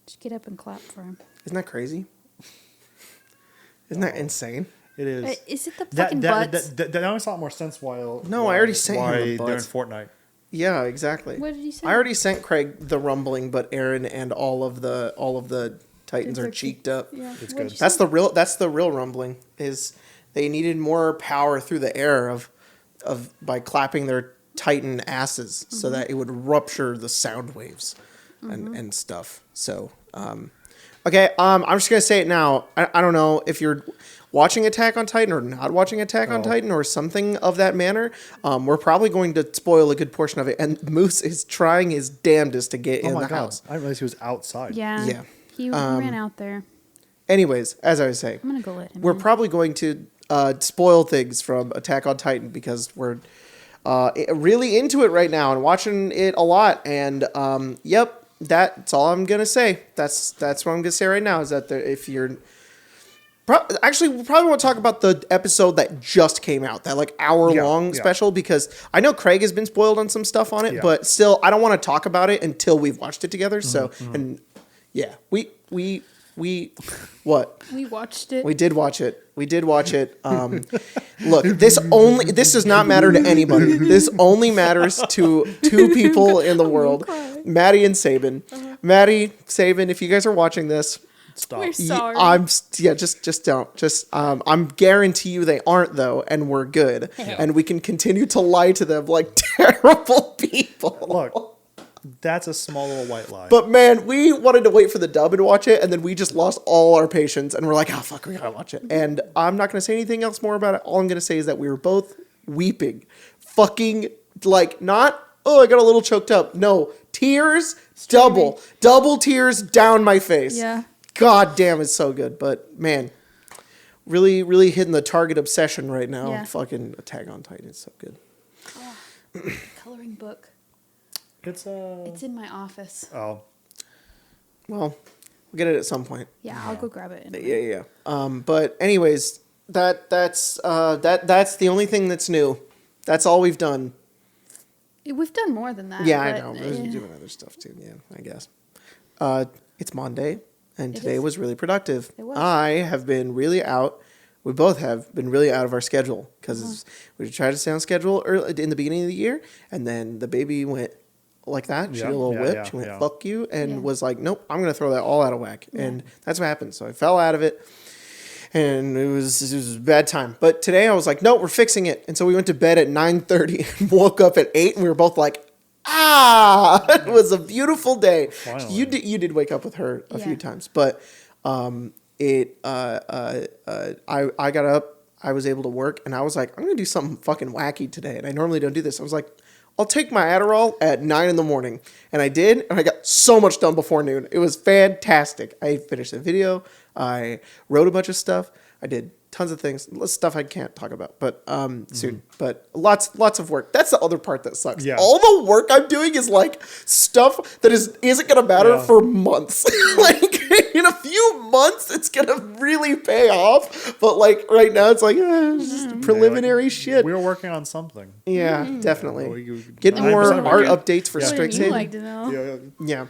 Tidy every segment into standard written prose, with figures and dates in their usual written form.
Just get up and clap for him. Isn't that crazy? Isn't that insane? It is. Is it the fucking butts? That makes a lot more sense while... No, I already sent him the they're in butts. Fortnite. Yeah, exactly. What did you say? I already sent Craig the rumbling, but Aaron and all of the Titans are cheeked up. Yeah. It's What'd good. you That's say? the real rumbling is they needed more power through the air of by clapping their Titan asses so that it would rupture the sound waves and stuff. So okay, I'm just gonna say it now. I don't know if you're watching Attack on Titan or not watching Attack on Titan or something of that manner. We're probably going to spoil a good portion of it, and Moose is trying his damnedest to get in the house. I didn't realize he was outside. Yeah. He ran out there. Anyways, as I was saying, I'm gonna go let him. we're in. probably going to spoil things from Attack on Titan because we're really into it right now and watching it a lot. And yep, that's all I'm gonna say. That's what I'm gonna say right now is that if you're actually, we probably want to talk about the episode that just came out, that like hour-long special, because I know Craig has been spoiled on some stuff on it, but still, I don't want to talk about it until we've watched it together. So, and yeah, what? We watched it. We did watch it. Look, this does not matter to anybody. This only matters to two people in the world, Maddie and Sabin. Maddie, Sabin, if you guys are watching this, Stop. We're sorry. Just don't. I'm guarantee you they aren't though, and we're good, and we can continue to lie to them like terrible people. Look, that's a small little white lie. But man, we wanted to wait for the dub and watch it, and then we just lost all our patience, and we're like, oh fuck, we gotta watch it. And I'm not gonna say anything else more about it. All I'm gonna say is that we were both weeping, fucking like not. Oh, I got a little choked up. No, tears, double tears down my face. Yeah. God damn, it's so good. But man, really, really hitting the target obsession right now. Yeah. Fucking Attack on Titan is so good. Coloring book. It's in my office. Oh. Well, we'll get it at some point. Yeah, I'll go grab it. Yeah. But anyways, that's the only thing that's new. That's all we've done. We've done more than that. Yeah, I know. We're doing other stuff too. Yeah, I guess. It's Monday, and today was really productive. It was. I have been really out. We both have been really out of our schedule because we tried to stay on schedule early in the beginning of the year, and then the baby went like that. She did a little whip. She went, fuck you, and was like, nope, I'm going to throw that all out of whack. Yeah. And that's what happened. So I fell out of it, and it was a bad time. But today I was like, no, we're fixing it. And so we went to bed at 9:30 and woke up at 8, and we were both like, it was a beautiful day. Finally. You did wake up with her a few times, but I got up, I was able to work, and I was like, I'm going to do something fucking wacky today. And I normally don't do this. I was like, I'll take my Adderall at 9 a.m. And I did, and I got so much done before noon. It was fantastic. I finished a video. I wrote a bunch of stuff. I did tons of things, stuff I can't talk about, but soon. But lots of work. That's the other part that sucks. Yeah. All the work I'm doing is like stuff that isn't gonna matter for months. Like in a few months, it's gonna really pay off. But like right now, it's like it's just preliminary shit. We were working on something. Yeah, definitely. We- Get more 9% of art it. updates for What would you Strixhaven. like to know? Yeah.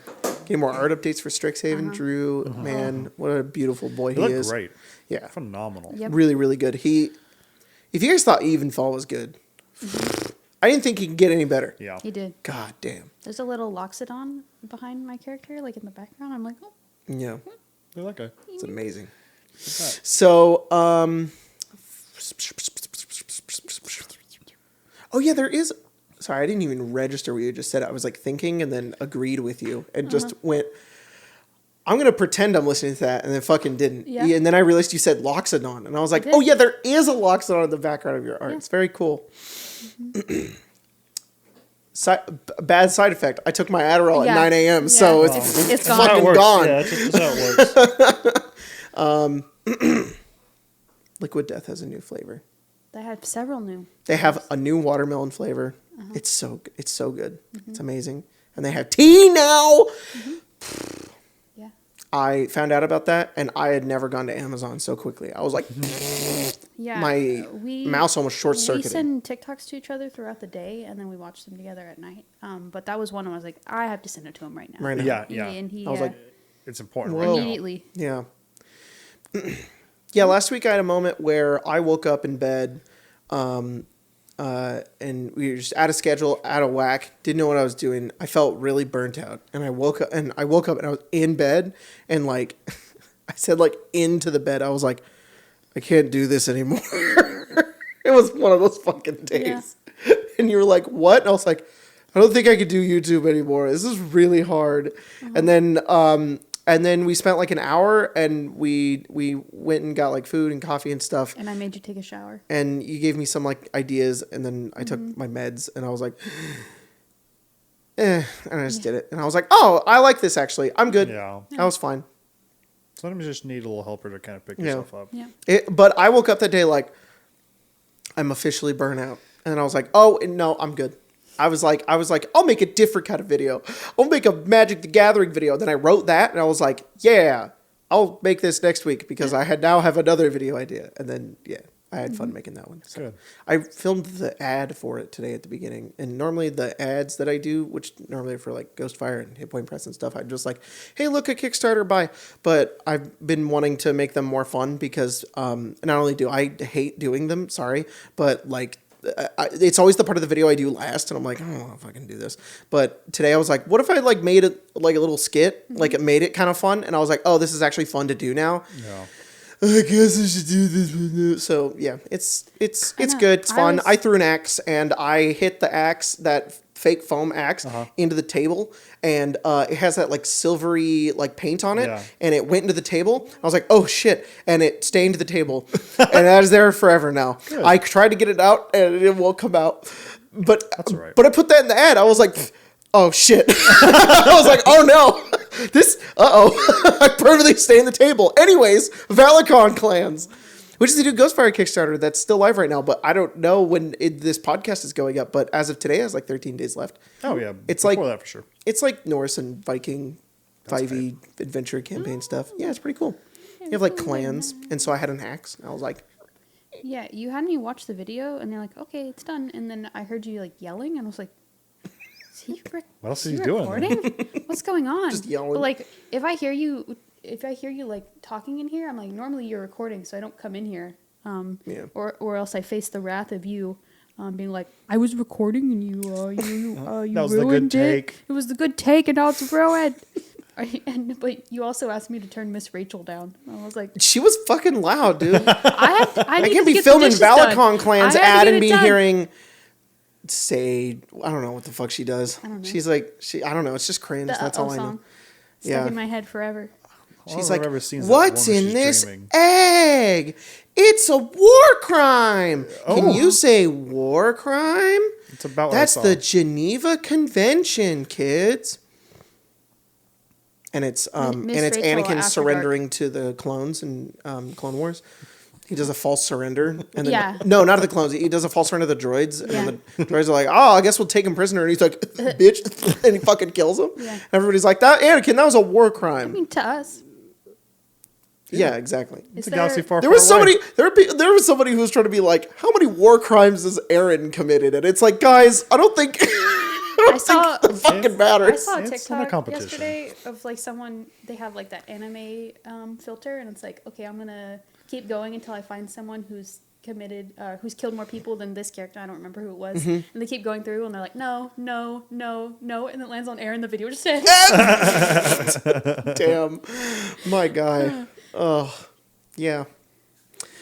Get more art updates for Strixhaven. Drew, man, what a beautiful boy He he looked is. great. Yeah. Phenomenal. Yep. Really, really good. If you guys thought Evenfall was good, I didn't think he could get any better. Yeah. He did. God damn. There's a little Loxodon behind my character, like in the background. I'm like, oh. Yeah. They're like a... It's amazing. What's that? So, oh yeah, there is. Sorry, I didn't even register what you just said. I was like thinking and then agreed with you and just went, I'm going to pretend I'm listening to that, and then fucking didn't. Yeah. And then I realized you said Loxodon, and I was like, oh yeah, there is a Loxodon in the background of your art. Yeah. It's very cool. Bad side effect. I took my Adderall at 9 a.m., so Yeah. it's It's gone. fucking That works. gone. Yeah, that's how it works. Liquid Death has a new flavor. They had several new. They have a new watermelon flavor. It's so good. It's amazing. And they have tea now. Yeah. I found out about that, and I had never gone to Amazon so quickly. I was like, Yeah. my mouse almost short We circuited. send TikToks to each other throughout the day, and then we watch them together at night. But that was one I was like, I have to send it to him right now. Right now. Yeah. And he, I was like, it's important Whoa. right now. Immediately. Yeah. Yeah, last week I had a moment where I woke up in bed, and we were just out of schedule, out of whack, didn't know what I was doing. I felt really burnt out, and I woke up and I was in bed, and like I said, like into the bed, I was like, I can't do this anymore. It was one of those fucking days, and you were like, what? And I was like, I don't think I could do YouTube anymore. This is really hard. And then we spent like an hour, and we went and got like food and coffee and stuff. And I made you take a shower. And you gave me some like ideas, and then I took my meds, and I was like, and I just did it. And I was like, oh, I like this actually. I'm good. Yeah. I was fine. Sometimes you just need a little helper to kind of pick Yeah. yourself up. Yeah. But I woke up that day like, I'm officially burnt out. And then I was like, oh, no, I'm good. I was like, I'll make a different kind of video. I'll make a Magic the Gathering video. Then I wrote that, and I was like, yeah, I'll make this next week because I now have another video idea. And then, yeah, I had fun making that one. So Good. I filmed the ad for it today at the beginning. And normally the ads that I do, which normally are for like Ghostfire and Hit Point Press and stuff, I'm just like, hey, look, a Kickstarter, buy. But I've been wanting to make them more fun because not only do I hate doing them, sorry, but like, it's always the part of the video I do last, and I'm like, I don't know if I can do this. But today I was like, what if I like made it like a little skit, like it made it kind of fun, and I was like, oh, this is actually fun to do now. Yeah. I guess I should do this. So yeah, it's know. good. It's fun. was- I threw an axe, and I hit the axe, that fake foam axe, into the table, and it has that like silvery like paint on it, Yeah. and it went into the table. I was like, oh shit, and it stained the table, and that is there forever now. Good. I tried to get it out, and it won't come out. But That's all right. But I put that in the ad. I was like, oh shit. I was like, oh no. I permanently stained the table. Anyways, Valicon clans. Which is a new Ghostfire Kickstarter that's still live right now, but I don't know when this podcast is going up. But as of today, it has like 13 days left. Oh, yeah. It's Before like- that for sure. It's like Norse and Viking 5e adventure campaign stuff. Yeah, it's pretty cool. You have like clans, and so I had an axe. I was like, Yeah, you had me watch the video, and they're like, okay, it's done. And then I heard you like yelling, and I was like, is he What else is is he he doing? recording? What's going on? Just yelling. But like, if I hear you like talking in here, I'm like, normally you're recording, so I don't come in here. Yeah. Or else I face the wrath of you, being like, I was recording and you That was the good ruined it. take. It was the good take, and now it's ruined. But you also asked me to turn Miss Rachel down. I was like, she was fucking loud, dude. I I needed can't to be get the filming dishes done. Valicon clans I had to ad get and it be done. hearing say, I don't know what the fuck she does. I don't know. She's like, I don't know. It's just cringe. The That's all I know. song stuck Yeah. in my head forever. All She's I like, remember seeing is that what's one where in she's this dreaming. egg? It's a war crime. Can Oh. you say war crime? It's about That's what I the saw. Geneva Convention, kids. And it's Miss Rachel Rachel Anakin After surrendering to the clones in Clone Wars. He does a false surrender, and then Yeah. no, not to the clones. He does a false surrender to the droids, and Yeah. then the droids are like, "Oh, I guess we'll take him prisoner," and he's like, "Bitch," and he fucking kills him. Yeah. And everybody's like, "That Anakin, that was a war I crime." mean, to us, Yeah, exactly. is It's a there, galaxy far, There far was away. somebody. There was somebody who was trying to be like, "How many war crimes has Aaron committed?" And it's like, guys, I don't think. I don't saw- think it fucking I matters. saw a It's not a TikTok competition. yesterday of like someone, they have like that anime filter, and it's like, okay, I'm gonna keep going until I find someone who's committed, who's killed more people than this character. I don't remember who it was. Mm-hmm. And they keep going through, and they're like, no, no, no, no, and it lands on Aaron. The video just ends. Damn, my guy. Oh, yeah.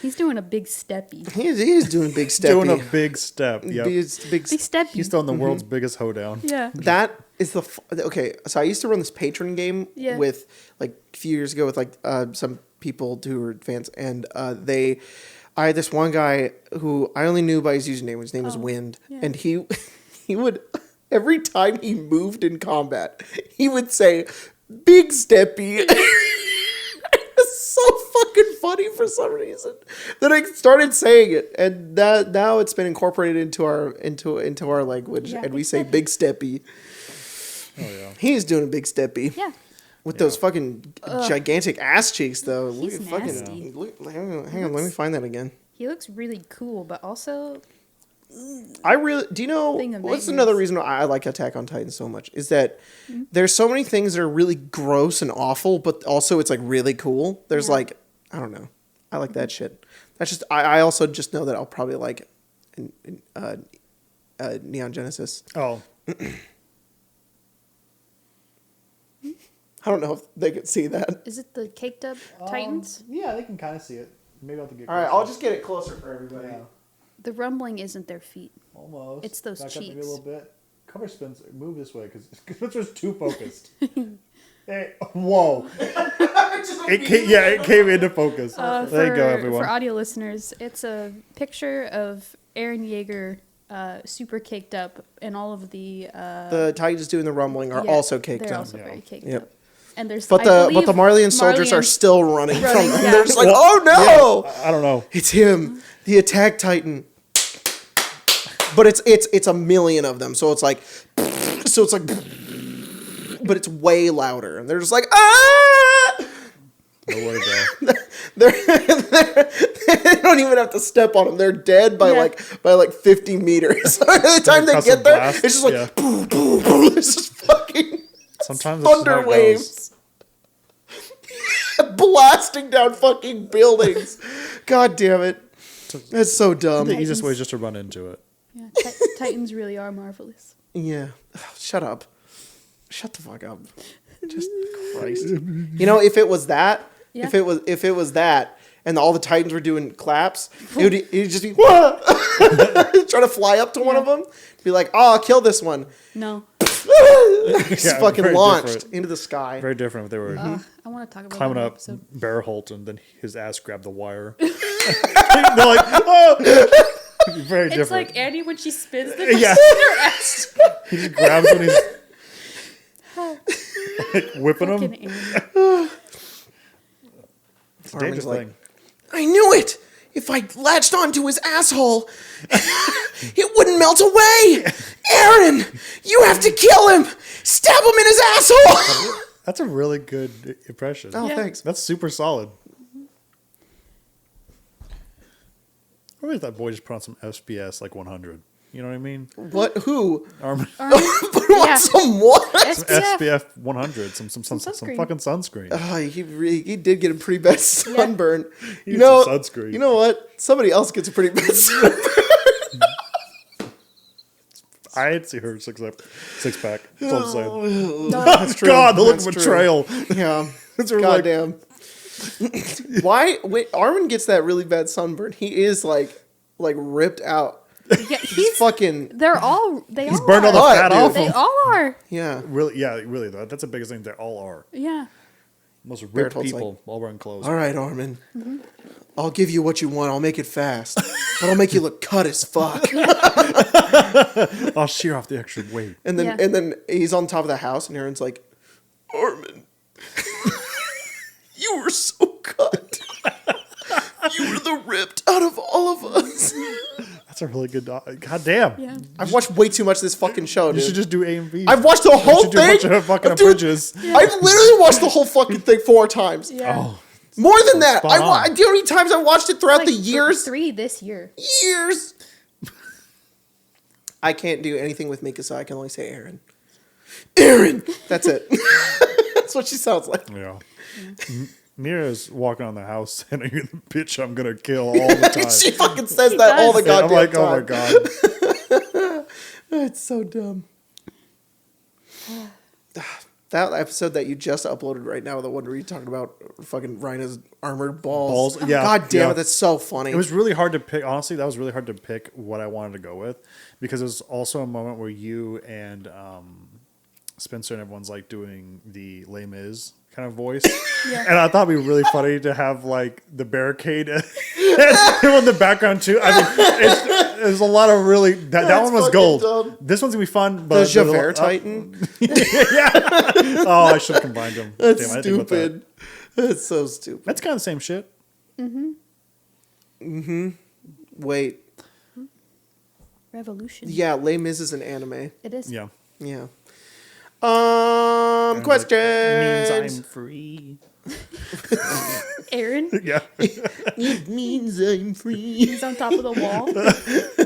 He's doing a big steppy. He is doing big steppy. Doing a big step. Yep. He's big. Big steppy. He's throwing the world's biggest hoedown. Yeah. That is the okay. So I used to run this patron game Yeah. with like a few years ago with like some people who were fans, and I had this one guy who I only knew by his username. His name was Wind, yeah. and he would every time he moved in combat, he would say "big steppy." It's so fucking funny for some reason that I started saying it, and that now it's been incorporated into our language, Yeah, and we big say steppy. "big steppy." Oh, yeah. He's doing a big steppy. Yeah. With those fucking gigantic ass cheeks, though. Look He's at fucking. nasty. Hang on, let me find that again. He looks really cool, but also I really do you know Thing of what's nightmares. another reason why I like Attack on Titan so much is that there's so many things that are really gross and awful, but also it's like really cool. There's Yeah. like I don't know, I like that shit. That's just I also just know that I'll probably like Neon Genesis. Oh, I don't know if they could see that. Is it the caked up Titans? Yeah, they can kind of see it. Maybe I'll have to get. All right, I'll just get it closer for everybody. Yeah, The rumbling isn't their feet. almost. It's those Back up maybe a cheeks. little bit. Cover Spencer. Move this way because Spencer's too focused. Hey, whoa! It came into focus. There you go, everyone. For audio listeners, it's a picture of Aaron Yeager super caked up, and all of the Titans doing the rumbling are yeah, also caked they're up. also very caked Yep. up. And there's But the Marleyan soldiers are still running from them. yeah. They're just like, oh no! I don't know. It's him, the Attack Titan. But it's a million of them, so it's like, but it's way louder, and they're just like, ah! Nowhere to go. They don't even have to step on them. They're dead by like 50 meters. By the time they Cause get of there, blast, it's just like, yeah. boom, boom, boom. It's just fucking Sometimes it's just how thunder it goes. waves. Blasting down fucking buildings. God damn it. That's so dumb. The easiest way is just to run into it. Yeah, Titans really are marvelous. Yeah. Shut up. Shut the fuck up. Just Christ. You know, if it was that, Yeah. if it was that, and all the Titans were doing claps, it'd just be "Wah!" try to fly up to one of them, be like, "Oh, I'll kill this one." No. Just Yeah, fucking very launched different. into the sky. Very different if they were I want to talk about climbing that up episode. Bear Holt and then his ass grabbed the wire. They're like, oh! Very It's different. like Annie when she spins the Yeah. her ass. He just grabs when he's like, whipping him. Fucking Annie. It's a dangerous Armin's like, thing. I knew it. If I latched onto his asshole, it wouldn't melt away. Aaron, you have to kill him. Stab him in his asshole. That's a really good impression. Oh, Yeah. thanks. That's super solid. I really thought boy just put on some SBS like 100. You know what I mean? What? Who? Arm, Put him on Yeah. some what? SPF. SPF 100, some sunscreen. fucking sunscreen. He did get a pretty bad sunburn. He You needs know, some sunscreen. you know what? Somebody else gets a pretty bad sunburn. I'd see her six pack. That's all I'm saying. No. That's true. God, the look of That's true. betrayal. Yeah. That's really like, Goddamn. Why? Wait, Armin gets that really bad sunburn. He is like ripped out. Yeah, He's fucking They all burned all the What, fat dude? off They him. all are. yeah. Really though. That's the biggest thing. They all are. Yeah. Most ripped Berthold's people, all wearing clothes. All right, Armin. I'll give you what you want. I'll make it fast, but I'll make you look cut as fuck. I'll shear off the extra weight. And then Yeah. and then he's on top of the house, and Aaron's like, Armin, you were so cut. You were the ripped out of all of us. That's a really good. God damn. Yeah. I've watched way too much of this fucking show, You dude. should just do A and B. I've watched the whole should do a thing. bunch of fucking Dude, abridges. I've literally watched the whole fucking thing 4 times. Yeah. Oh, More than that. Spot on. Do you know how many times I watched it throughout Like the years? 3 this year. Years. I can't do anything with Mikasa. I can only say Aaron. Aaron. That's it. That's what she sounds like. yeah. Mira's walking on the house and you're the bitch I'm gonna kill all the time. She fucking says that all the And I'm goddamn like, time. oh my god. It's so dumb. That episode that you just uploaded right now, the one where you're talking about fucking Rhina's armored balls. Balls, yeah, God damn yeah. it, that's so funny. It was really hard to pick. Honestly, that was really hard to pick what I wanted to go with because it was also a moment where you and Spencer and everyone's like doing the Les Mis kind of voice. Yeah. And I thought it'd be really funny to have like the barricade in the background too. I mean, there's a lot of really that one was fucking gold. dumb. This one's gonna be fun. the But Javert Titan. Oh, I should have combined them. That's Damn, I didn't think about that. stupid. That's so stupid. That's kind of the same shit. Wait. Revolution. Yeah, Les Mis is an anime. It is. Yeah. Yeah. And it's like, Question. means I'm free. Aaron, Yeah. It means I'm free. he's on top of the wall.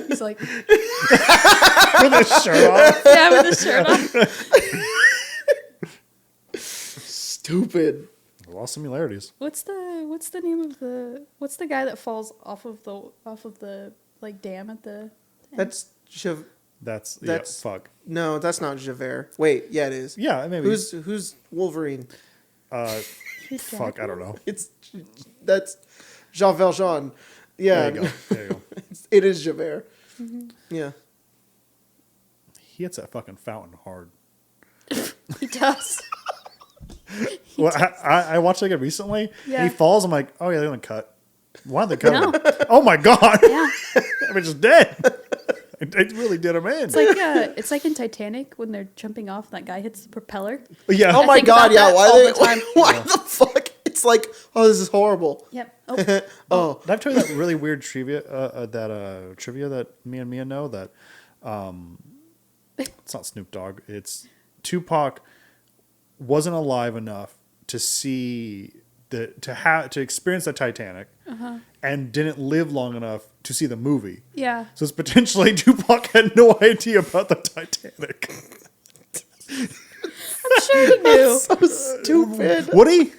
He's like, With his shirt off. yeah, with his shirt on. Stupid. A lot of similarities. What's the name of what's the guy that falls off of the like dam at the end? That's fuck. No, that's not Javert. Wait, yeah, it is. Yeah, maybe. Who's Wolverine? Who's Fuck, Jack? I don't know. That's Jean Valjean. Yeah, There you go. There you go. it is Javert. Mm-hmm. Yeah. He hits that fucking fountain hard. He does. Well, I watched it again recently. Yeah. And he falls. I'm like, oh yeah, they're gonna cut. Why did they cut No. him? Oh my god! Yeah. I mean, just dead. It really did him in. It's like in Titanic when they're jumping off and that guy hits the propeller. Yeah. Oh I my think god, about yeah. that Why all they? the time. Why the fuck? It's like, oh, this is horrible. Yep. Oh, Oh, Did I tell you that really weird trivia? Trivia that me and Mia know that it's not Snoop Dogg. It's Tupac wasn't alive enough to see to experience the Titanic, and didn't live long enough to see the movie. yeah. So it's potentially Tupac had no idea about the Titanic. I'm sure he knew. so stupid. Would he?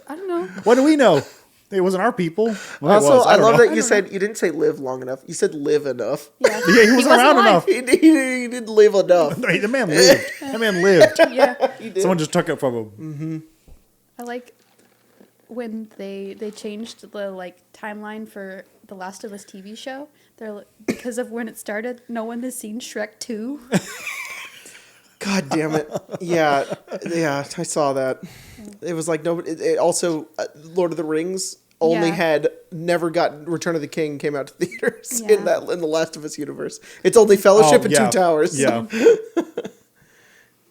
I don't know. What do we know? It wasn't our people. Well, it Also, was. I don't love know. that you said you didn't say live long enough. You said live enough. Yeah. Yeah, he wasn't around alive. enough. He didn't live enough. No, the man lived. That man lived. Yeah. He did. Someone just took it from him. I like when they changed the like timeline for the Last of Us TV show. Because of when it started, no one has seen Shrek 2. God damn it. Yeah, I saw that. It was like nobody. It also, Lord of the Rings only Yeah. never got Return of the King came out to theaters Yeah. in the Last of Us universe. It's only Fellowship and yeah. Two Towers. Yeah.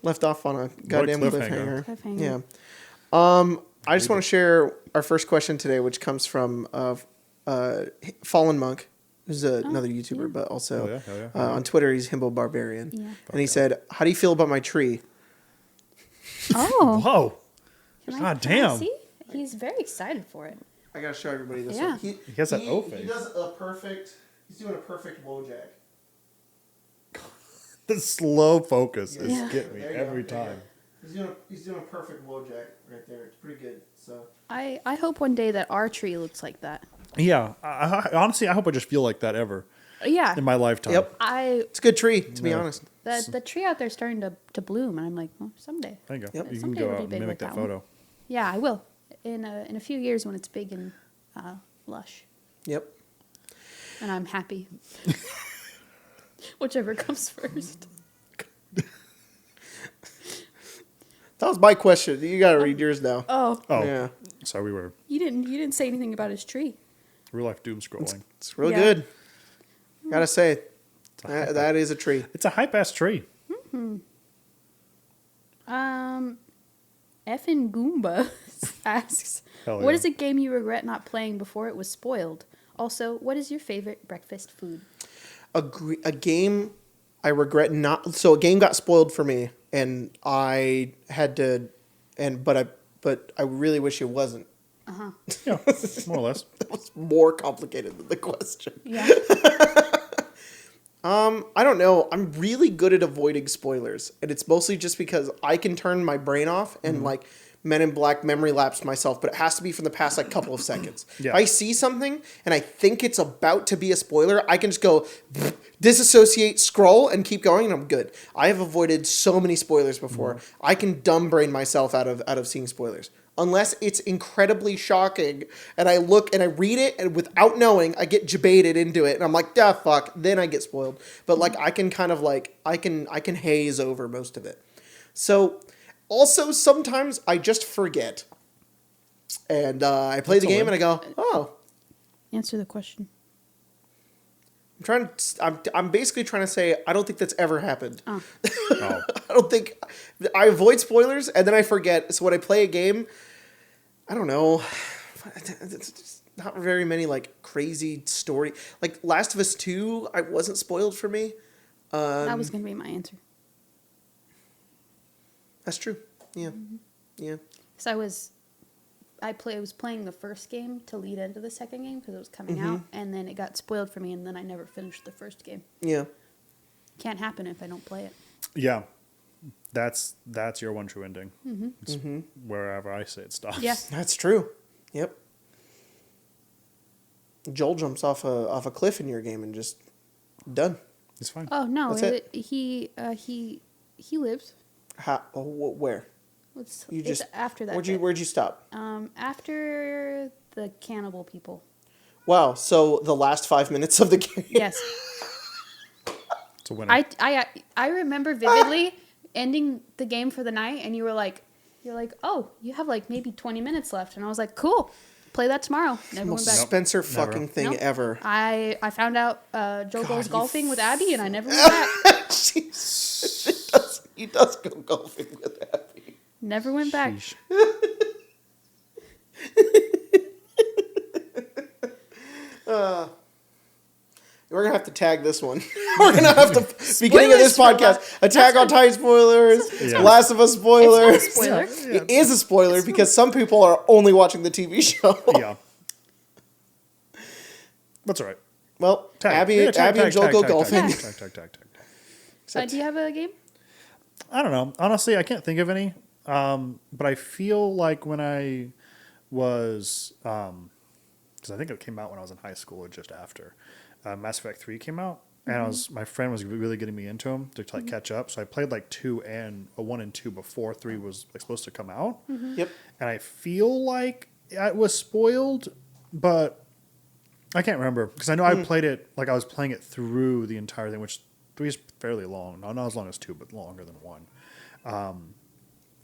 Left off on a goddamn cliffhanger. cliffhanger. Yeah. I just want to share our first question today, which comes from Fallen Monk, who's another YouTuber, but also Hell yeah. on Twitter he's Himbo Barbarian, Yeah. and he said, "How do you feel about my tree?" Oh. Whoa. Can God can I damn. see? He's very excited for it. I gotta show everybody this Yeah. one. He has that O He face. does a perfect. He's doing a perfect Wojak. The slow focus is Yeah. getting me There you every go, there you time. go. He's doing a perfect Wojak right there. It's pretty good. So I hope one day that our tree looks like that. Yeah. Honestly, I hope I just feel like that ever Yeah. in my lifetime. Yep. it's a good tree to be Yeah. honest. The tree out there is starting to bloom, and I'm like, well, someday. There you go. Yep. You can Someday go it'll out be and big mimic like that that one. photo. Yeah, I will. In a few years when it's big and lush, Yep. and I'm happy. Whichever comes first. That was my question. You gotta read yours now. Oh, Oh, Yeah. sorry, we were you didn't say anything about his tree. real life doom scrolling. It's real Yeah. good. Gotta say, that is a tree. It's a hype ass tree. Effin Goomba asks, Hell "What yeah. is a game you regret not playing before it was spoiled? Also, what is your favorite breakfast food?" A game I regret not. So a game got spoiled for me, and I had to, but I really wish it wasn't. Yeah, more or less. It was more complicated than the question. Yeah. I don't know. I'm really good at avoiding spoilers, and it's mostly just because I can turn my brain off and like Men in Black memory lapse myself, but it has to be from the past like couple of seconds. Yeah. If I see something and I think it's about to be a spoiler, I can just go disassociate, scroll, and keep going, and I'm good. I have avoided so many spoilers before. I can dumb brain myself out of seeing spoilers. Unless it's incredibly shocking, and I look and I read it, and without knowing, I get jebaited into it, and I'm like, "Ah, fuck." Then I get spoiled. But like, I can kind of like, I can haze over most of it. So, also sometimes I just forget, and I play the game and I go, "Oh." Answer the question. I'm basically trying to say I don't think that's ever happened. Oh. Oh. I don't think I avoid spoilers and then I forget. So when I play a game, I don't know. It's just not very many like crazy story. Like Last of Us 2, I wasn't spoiled for me. That was gonna be my answer. That's true. Yeah. Yeah. So I was playing the first game to lead into the second game because it was coming out, and then it got spoiled for me, and then I never finished the first game. Yeah. Can't happen if I don't play it. Yeah. That's your one true ending. It's wherever I say it stops. Yeah. That's true. Yep. Joel jumps off a cliff in your game and just done. It's fine. Oh no, That's it. he lives. How? Oh, where? It's after that. Where'd you stop? After the cannibal people. Wow. So the last 5 minutes of the game. Yes. It's a winner. I remember vividly ending the game for the night, and you're like, oh, you have like maybe 20 minutes left, and I was like, cool, play that tomorrow. Never went Most back. Spencer Never. fucking thing Nope. ever. I found out Joe goes you golfing with Abby, and I never went back. Jeez. He does go golfing with Abby. Never went back. Sheesh. We're gonna have to tag this one. We're gonna have to beginning of this podcast. Attack on Titan spoilers. Yeah. Last of Us spoilers. It's not a spoiler. It is a spoiler because some people are only watching the TV show. Yeah. That's all right. Well, Tag. Abby, Yeah, tag, Abby and tag, Joel go tag, golfing. Tag. Do you have a game? I don't know. Honestly, I can't think of any. But I feel like when I was, because I think it came out when I was in high school or just after, Mass Effect 3 came out, and my friend was really getting me into them to like catch up. So I played like 1 and 2 before 3 was like supposed to come out. Yep. And I feel like it was spoiled, but I can't remember because I know I played it like I was playing it through the entire thing, which 3 is fairly long, not as long as 2, but longer than 1.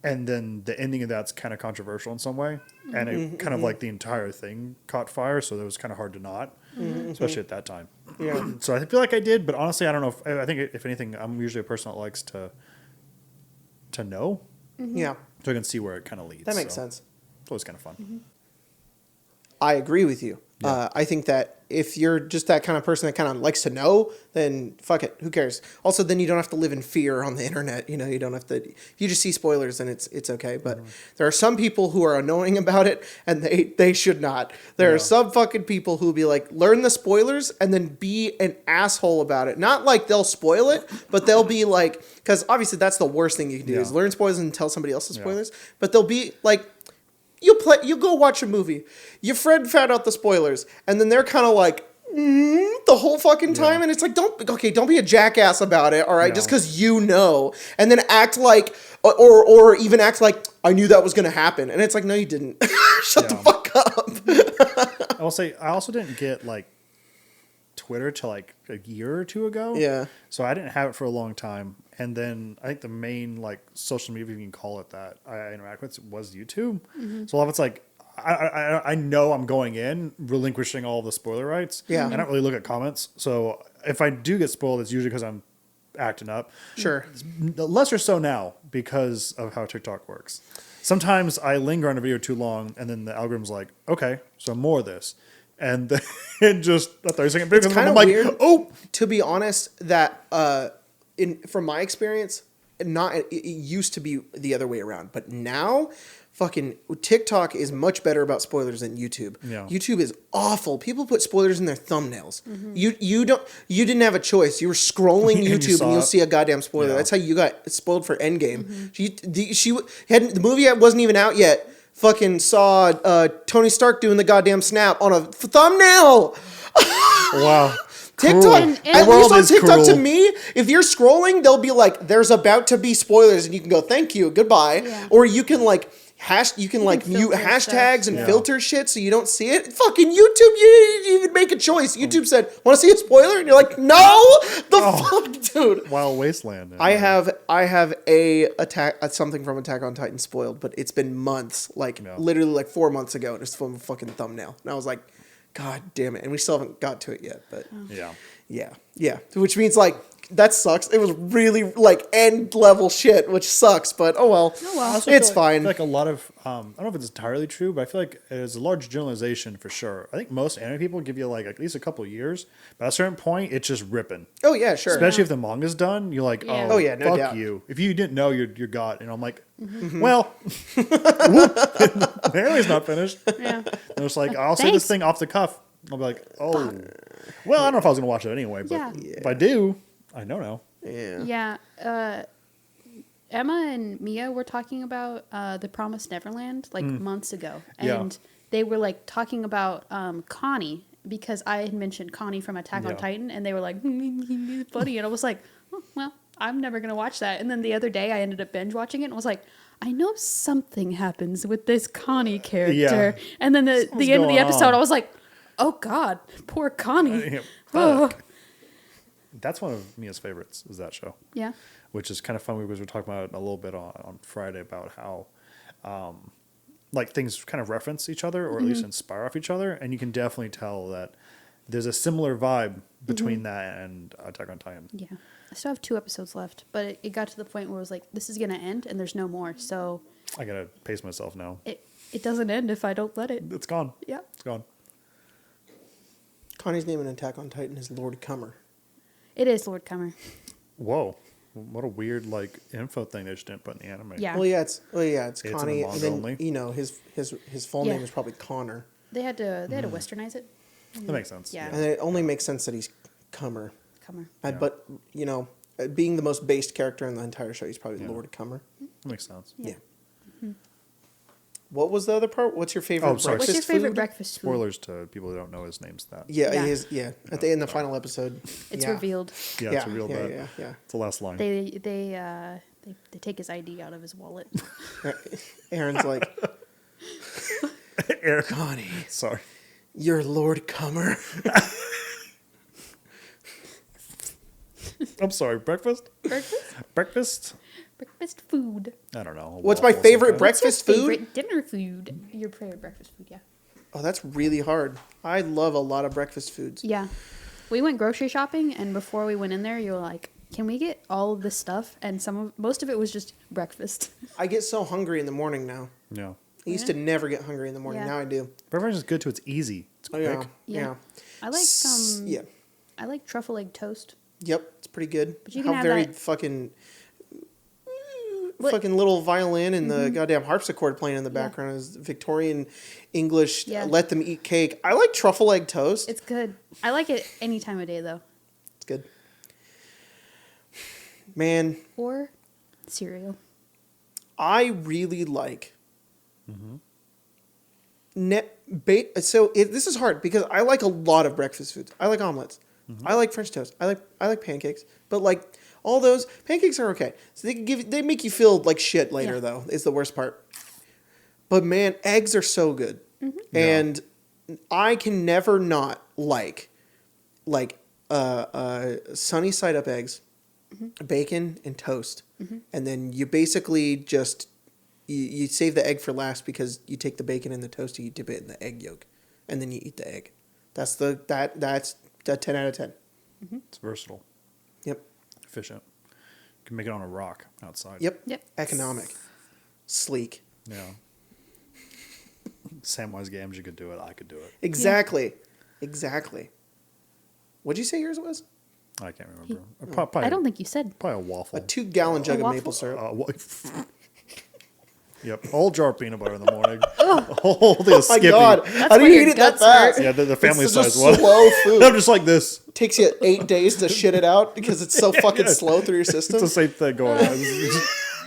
And then the ending of that's kind of controversial in some way, and it kind of like the entire thing caught fire, so it was kind of hard to not, especially at that time. Yeah. So I feel like I did, but honestly, I don't know. I think if anything, I'm usually a person that likes to know, Yeah. so I can see where it kind of leads. That makes so sense. It's always kind of fun. I agree with you. Yeah. I think that if you're just that kind of person that kind of likes to know, then fuck it. Who cares? Also, then you don't have to live in fear on the internet. You know, you don't have to. You just see spoilers and it's okay. But there are some people who are annoying about it, and they should not. There are some fucking people who will be like, learn the spoilers and then be an asshole about it. Not like they'll spoil it, but they'll be like, because obviously that's the worst thing you can do is learn spoilers and tell somebody else the spoilers. But they'll be like. You go watch a movie. Your friend found out the spoilers, and then they're kind of like the whole fucking time, and it's like don't be a jackass about it, all right? No. Just because you know, and then act like or even act like I knew that was gonna happen, and it's like no, you didn't. Shut the fuck up. I will say I also didn't get like Twitter till like a year or 2 ago. Yeah. So I didn't have it for a long time. And then I think the main like social media, if you can call it that, I interact with was YouTube. So a lot of it's like I know I'm going in relinquishing all the spoiler rights. Yeah. I don't really look at comments. So if I do get spoiled, it's usually because I'm acting up. Sure. Less or so now because of how TikTok works. Sometimes I linger on a video too long, and then the algorithm's like, okay, so more of this. And then just a 30-second video. It's kind I'm of like, weird. oh. To be honest, that from my experience, it used to be the other way around, but now, fucking TikTok is much better about spoilers than YouTube. Yeah. YouTube is awful. People put spoilers in their thumbnails. You didn't have a choice. You were scrolling And you YouTube saw and you'll it. see a goddamn spoiler. Yeah. That's how you got spoiled for Endgame. She hadn't the movie wasn't even out yet. Fucking saw Tony Stark doing the goddamn snap on a thumbnail. Wow. TikTok, Cruel. at The least world on is TikTok, cruel. to me, if you're scrolling, they'll be like, "There's about to be spoilers," and you can go, "Thank you, goodbye," Yeah. or you can like mute filter hashtags stuff. and Yeah. filter shit so you don't see it. Fucking YouTube, you can make a choice. YouTube said, "Want to see a spoiler?" And you're like, "No, fuck, dude." Wild wasteland. I have something from Attack on Titan spoiled, but it's been months, literally like 4 months ago, and it's from a fucking thumbnail, and I was like, God damn it, and we still haven't got to it yet, but. Yeah. Yeah. Which means like that sucks. It was really like end level shit, which sucks. But oh well, Oh well. Also, it's I fine. feel like a lot of I don't know if it's entirely true, but I feel like it's a large generalization for sure. I think most anime people give you like at least a couple of years, but at a certain point, it's just ripping. Oh yeah, sure. Especially if the manga's done, you're like, Yeah. oh, Oh, yeah, no fuck doubt. you. If you didn't know, you're God. And I'm like, Mm-hmm. well, the anime's not finished. Yeah. And it's like, I'll say this Thanks. thing off the cuff. I'll be like, oh, well, I don't know if I was gonna watch it anyway, but Yeah. if I do, I know now. Yeah. Yeah. Emma and Mia were talking about The Promised Neverland like months ago. Yeah. And they were like talking about Connie because I had mentioned Connie from Attack on Yeah. Titan and they were like, he's funny. And I was like, oh, well, I'm never going to watch that. And then the other day I ended up binge watching it and was like, I know something happens with this Connie character. Yeah. And then the Something's end of the going episode, on. I was like, oh God, poor Connie. Yeah, Oh. fuck. That's one of Mia's favorites, is that show. Yeah. Which is kind of fun because we were talking about it a little bit on Friday about how like things kind of reference each other or at least inspire off each other, and you can definitely tell that there's a similar vibe between that and Attack on Titan. Yeah. I still have 2 episodes left, but it got to the point where it was like, this is going to end and there's no more. So I gotta pace myself now. it doesn't end if I don't let it. It's gone. Yeah. It's gone. Connie's name in Attack on Titan is Lord Comer. It is Lord Comer. Whoa. What a weird like info thing they just didn't put in the anime. Yeah. Well, yeah, it's It's in the Connie, manga and then only? you know his full Yeah. name is probably Connor, They had to westernize it. That makes sense. Yeah. and it only makes sense that he's Comer. Comer. Yeah. But you know, being the most based character in the entire show, he's probably Yeah. Lord Comer. That makes sense. Yeah. What was the other part? What's your favorite Oh, sorry. What's your breakfast favorite food? breakfast food? Spoilers to people who don't know his name's that. Yeah, Yeah. he is. Yeah, at the end of the final episode, It's yeah. revealed. Yeah, it's a real bad. Yeah. It's the last line. They take his ID out of his wallet. Aaron's like, Eric. Connie, Sorry. you're Lord Comer. I'm sorry. Breakfast? Breakfast? Breakfast? Breakfast food. I don't know. What's my Waffles favorite sometimes. breakfast What's your food? favorite dinner food? Your favorite breakfast food, yeah. Oh, that's really hard. I love a lot of breakfast foods. Yeah. We went grocery shopping, and before we went in there, you were like, can we get all of this stuff? And most of it was just breakfast. I get so hungry in the morning now. Yeah. I used to never get hungry in the morning. Yeah. Now I do. Breakfast is good too. It's easy. It's Oh quick. yeah, Yeah. yeah. I like Yeah. I like truffle egg toast. Yep, it's pretty good. But you can How have very that- fucking What- fucking little violin and the goddamn harpsichord playing in the Yeah. background is Victorian English. Yeah. Let them eat cake. I like truffle egg toast. It's good. I like it any time of day though. It's good. Man, Or cereal. I really like this is hard because I like a lot of breakfast foods. I like omelets. I like French toast. I like pancakes. But like all those pancakes are okay. So they make you feel like shit later Yeah. though. Is the worst part. But man, eggs are so good. And I can never not like sunny side up eggs, bacon and toast. And then you basically just you save the egg for last because you take the bacon and the toast and you dip it in the egg yolk, and then you eat the egg. That's the 10 out of 10. It's versatile. Yep. Efficient. You can make it on a rock outside. Yep. Yep. Economic. Sleek. Yeah. Samwise Gamgee could do it. I could do it. Exactly. Exactly. What'd you say yours was? I can't remember. Probably, I don't think you said. probably a waffle. A 2-gallon jug of waffle? maple syrup. Yep. Whole jar of peanut butter in the morning. Whole thing of Oh my Skippy. god! That's How do where you your eat it that guts hurt. fast? Yeah, the family It's such size a one. slow food. I'm just like this. Takes you 8 days to shit it out because it's so fucking slow through your system. It's the same thing going on.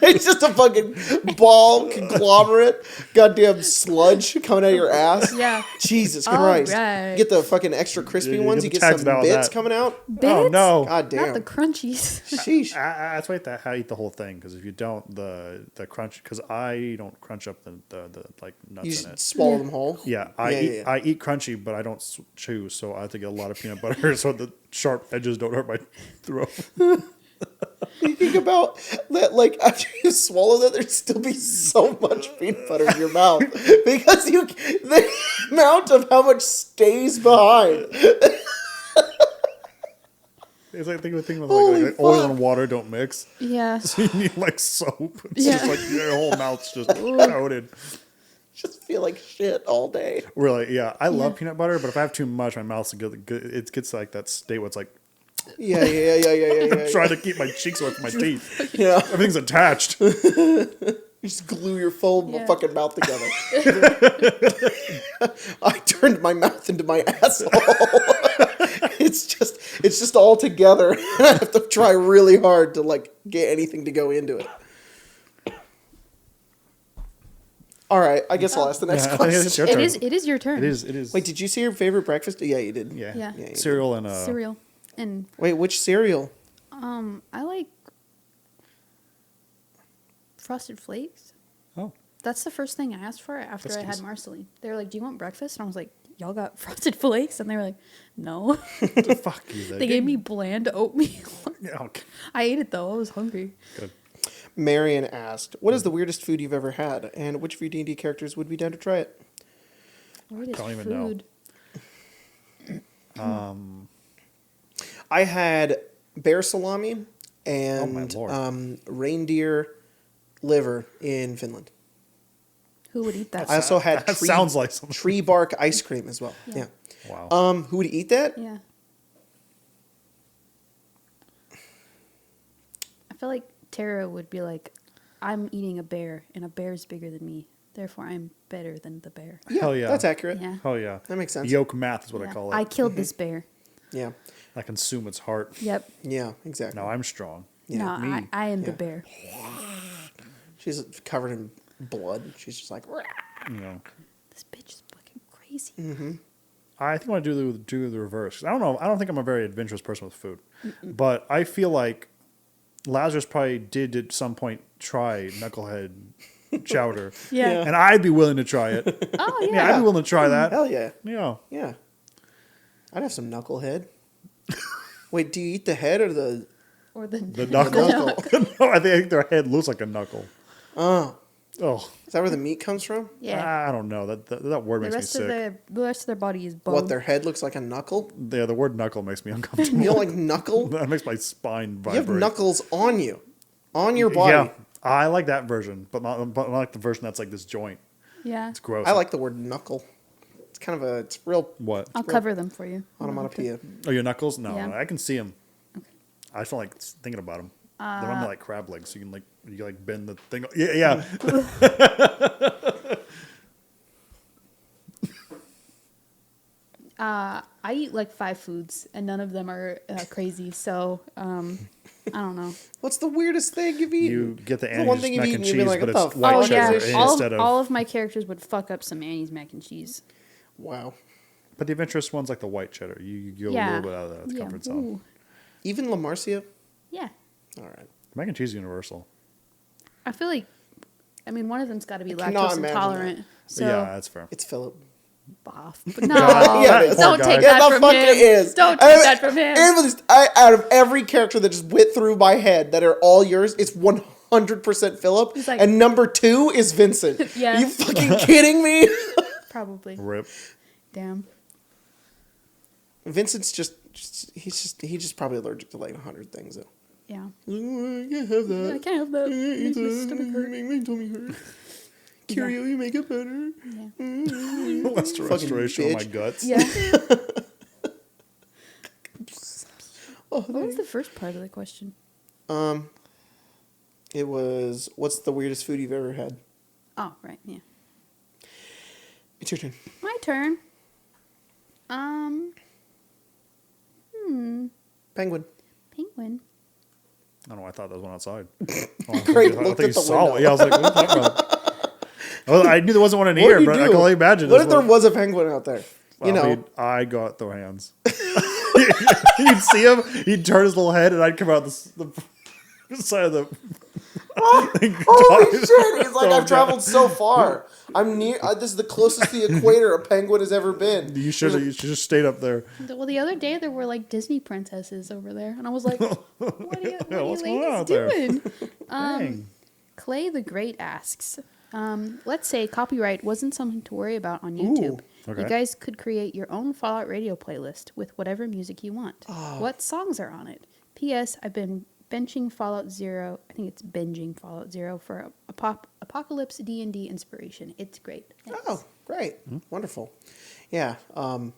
It's just a fucking ball conglomerate, goddamn sludge coming out of your ass. Yeah. Jesus All Christ! right. Get the fucking extra crispy Yeah, you ones. get You the get tags some out of bits that. coming out. Oh Bits? no! God damn! Not the crunchies. Sheesh. That's why I eat the whole thing because if you don't, the crunch because I don't crunch up the like nuts You in just it. swallow them whole. Yeah, Yeah. I eat crunchy, but I don't chew, so I have to get a lot of peanut butter so the sharp edges don't hurt my throat. You think about that, like after you swallow that, there'd still be so much peanut butter in your mouth because the amount of how much stays behind. It's like think of Holy like oil fuck. and water don't mix. Yeah. So you need like soap. It's Yeah. just like your whole mouth's just coated. Just feel like shit all day. Really, yeah. I love Yeah. peanut butter, but if I have too much, my mouth's good. It gets like that state where it's like Yeah. trying to keep my cheeks away from my teeth. Yeah. Everything's attached. You just glue your full Yeah. fucking mouth together. I turned my mouth into my asshole. It's just all together. I have to try really hard to like get anything to go into it. All right, I guess I'll ask the next Yeah, I think it's question. your turn. It is your turn. It is. Wait, did you say your favorite breakfast? Yeah, you did. Yeah. Yeah. you did. Cereal and Cereal. And Wait, which cereal? I like Frosted Flakes. Oh. That's the first thing I asked for after That's I had decent. Marceline. They were like, "Do you want breakfast?" And I was like, "Y'all got Frosted Flakes?" And they were like, "No." Fuck you. They gave me bland oatmeal. Yeah, okay. I ate it though. I was hungry. Good. Marion asked, "What is the weirdest food you've ever had, and which of your D&D characters would be down to try it?" What is don't even know. food? I had bear salami and Lord. reindeer liver in Finland. Who would eat that? I also had That sounds like something. tree bark ice cream as well. Yeah. Wow. Who would eat that? Yeah. I feel like Tara would be like, "I'm eating a bear, and a bear's bigger than me. Therefore, I'm better than the bear." Hell yeah. That's accurate. Yeah. Hell yeah. That makes sense. Yoke math is what I Yeah. call it. I killed this bear. Yeah. I consume its heart. Yep. Yeah, exactly. Now I'm strong. Yeah, no, me. I am Yeah. the bear. She's covered in blood. She's just like, "Rah." You know. This bitch is fucking crazy. I think I want to do the reverse. I don't know. I don't think I'm a very adventurous person with food, but I feel like Lazarus probably did at some point try knucklehead chowder, Yeah. Yeah. and I'd be willing to try it. Oh Yeah, yeah. I'd be willing to try that. Hell yeah. Yeah. Yeah. I'd have some knucklehead. Wait, do you eat the head or the Or the The the knuckle. knuckle? No, I think their head looks like a knuckle. Oh. Oh, Is that where the meat comes from? yeah. I don't know. That word The makes me rest of sick. the rest of their body is bone. What, their head looks like a knuckle? Yeah, the word knuckle makes me uncomfortable. You don't like knuckle? That makes my spine You have vibrate. knuckles on you. On your body. Yeah, I like that version, but not like the version that's like this joint. Yeah. It's gross. I like the word knuckle. It's kind of it's real what? I'll cover them for you. onomatopoeia. Oh, your knuckles? No, Yeah. I can see them. I just don't like thinking about them. They're on like crab legs, so you can bend the thing. Yeah. I eat like 5 foods, and none of them are crazy. So I don't know. What's the weirdest thing you've eaten? You get the What's the one Annie's thing you've mac eaten, and you've been cheese, like, but what it's the white Oh fuck yeah, cheddar is instead of. all of my characters would fuck up some Annie's mac and cheese. Wow. But the adventurous one's like the white cheddar. You go Yeah. a little bit out of that Yeah. comfort zone. Ooh. Even La Marcia? Yeah. All right. Mac and cheese is universal. I feel like, I mean, one of them's got to be cannot lactose imagine intolerant. So yeah, that's fair. It's Philip. off. But no, Yeah, it is. don't Poor take guy. that Yeah, the from fuck him. it is. Don't take that from him. Out of every character that just went through my head that are all yours, it's 100% Philip. He's like- And number 2 is Vincent. Yeah. Are you fucking kidding me? Probably. Rip. Damn. Vincent's he's just probably allergic to like 100 things though. Yeah. I can't have that. I can't have that. It makes my stomach hurt. Make my tummy hurt. Curio, you make it better. Yeah. What's the restoration of my bitch. guts? Yeah. Oh, What was the first part of the question? it was, what's the weirdest food you've ever had? Oh, right. Yeah. It's your turn. My turn. Penguin. Penguin. I don't know. I thought there was one outside. Great, I looked thought at you the saw window. it. Yeah, I was like, what are you talking about? Well, I knew there wasn't one in What here, did you but I do? can only imagine. What this if there one. was a penguin out there? Well, You know. I got their hands. You'd see him. He'd turn his little head, and I'd come out the side of the. Holy shit! He's like, Oh, I've traveled so far. I'm near. This is the closest to the equator a penguin has ever been. You should have. You should just stayed up there. Well, the other day there were like Disney princesses over there, and I was like, "What are you what's going on ladies out there?" doing?" Dang. Clay the Great asks, Let's say copyright wasn't something to worry about on YouTube. okay. You guys could create your own Fallout radio playlist with whatever music you want. Oh. What songs are on it? P.S. I've been benching Fallout Zero. I think it's binging Fallout Zero for Apocalypse D&D inspiration. It's great. Thanks. Oh, great. Wonderful. Yeah.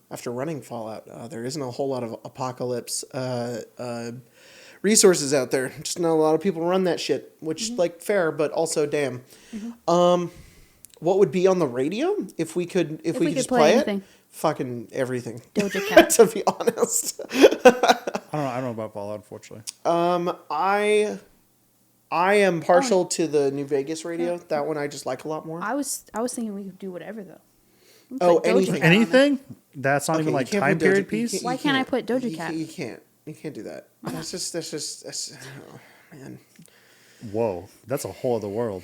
After running Fallout, there isn't a whole lot of Apocalypse resources out there. Just not a lot of people run that shit, which like fair, but also damn. What would be on the radio if we could just play anything. it? Fucking everything. Doja Cat. To be honest. I don't know about Fallout, unfortunately. I am partial to the New Vegas radio. That one I just like a lot more. I was thinking we could do whatever though. We Oh, put Doja anything. Cat on there. Anything? That's not Okay, even you like can't time put Doja- period you piece? can't- Why can't I put Doja you Cat? You can't. You can't do that. That's oh, man. Whoa, that's a whole other world.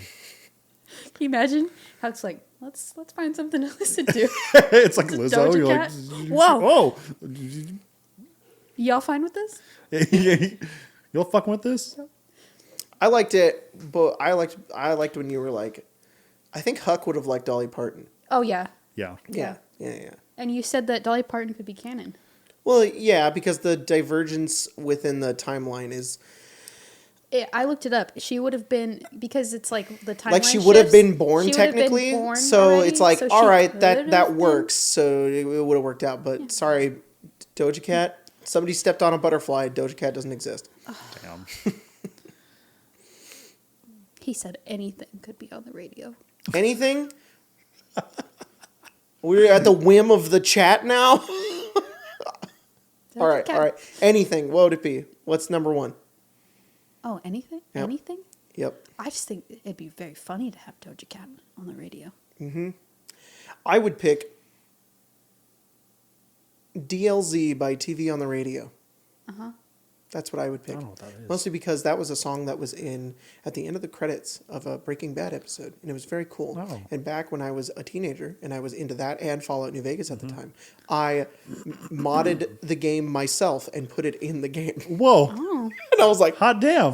Can you imagine how it's like, let's find something to listen to. It's like It's a Lizzo. Doja You're Cat? like, Whoa. whoa. Y'all fine with this? You'll fucking with this? I liked it, but I liked when you were like, I think Huck would have liked Dolly Parton. Oh yeah. Yeah. Yeah. And you said that Dolly Parton could be canon. Well, yeah, because the divergence within the timeline is I looked it up. She would have been, because it's like the timeline like she would have shifts, been born she would have been technically. born So already, it's like, so all she right, could that have been- works. So it would have worked out. But sorry, Doja Cat. Somebody stepped on a butterfly. Doja Cat doesn't exist. Damn. He said anything could be on the radio. Anything? We're at the whim of the chat now. All right, Doja Cat. all right. Anything. What would it be? What's number one? Oh, anything? Yep. Anything? Yep. I just think it'd be very funny to have Doja Cat on the radio. I would pick DLZ by TV on the Radio. Uh-huh. That's what I would pick. I don't know what that is. Mostly because that was a song that was at the end of the credits of a Breaking Bad episode, and it was very cool. Oh. And back when I was a teenager and I was into that and Fallout New Vegas at Mm-hmm. the time, I modded the game myself and put it in the game. Whoa. Oh. And I was like, Hot damn.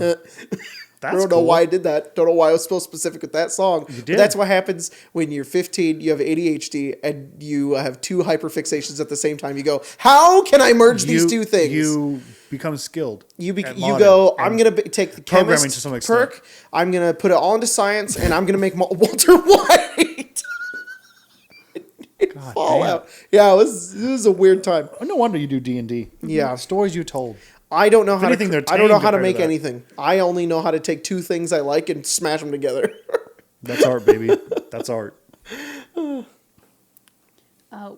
That's I don't know cool. why I did that. Don't know why I was so specific with that song. You But did. that's what happens when you're 15, you have ADHD, and you have two hyperfixations at the same time. You go, how can I merge these two things? You become skilled. You at go, modding I'm and going to take the programming chemist to some extent. perk, I'm going to put it all into science, and I'm going to make Walter White. God Fallout. damn. Yeah, it was a weird time. Oh, no wonder you do D&D. Yeah. Stories you told. I don't know how anything, they're I don't know tame how to compared to make that. anything. I only know how to take two things I like and smash them together. That's art, baby. That's art.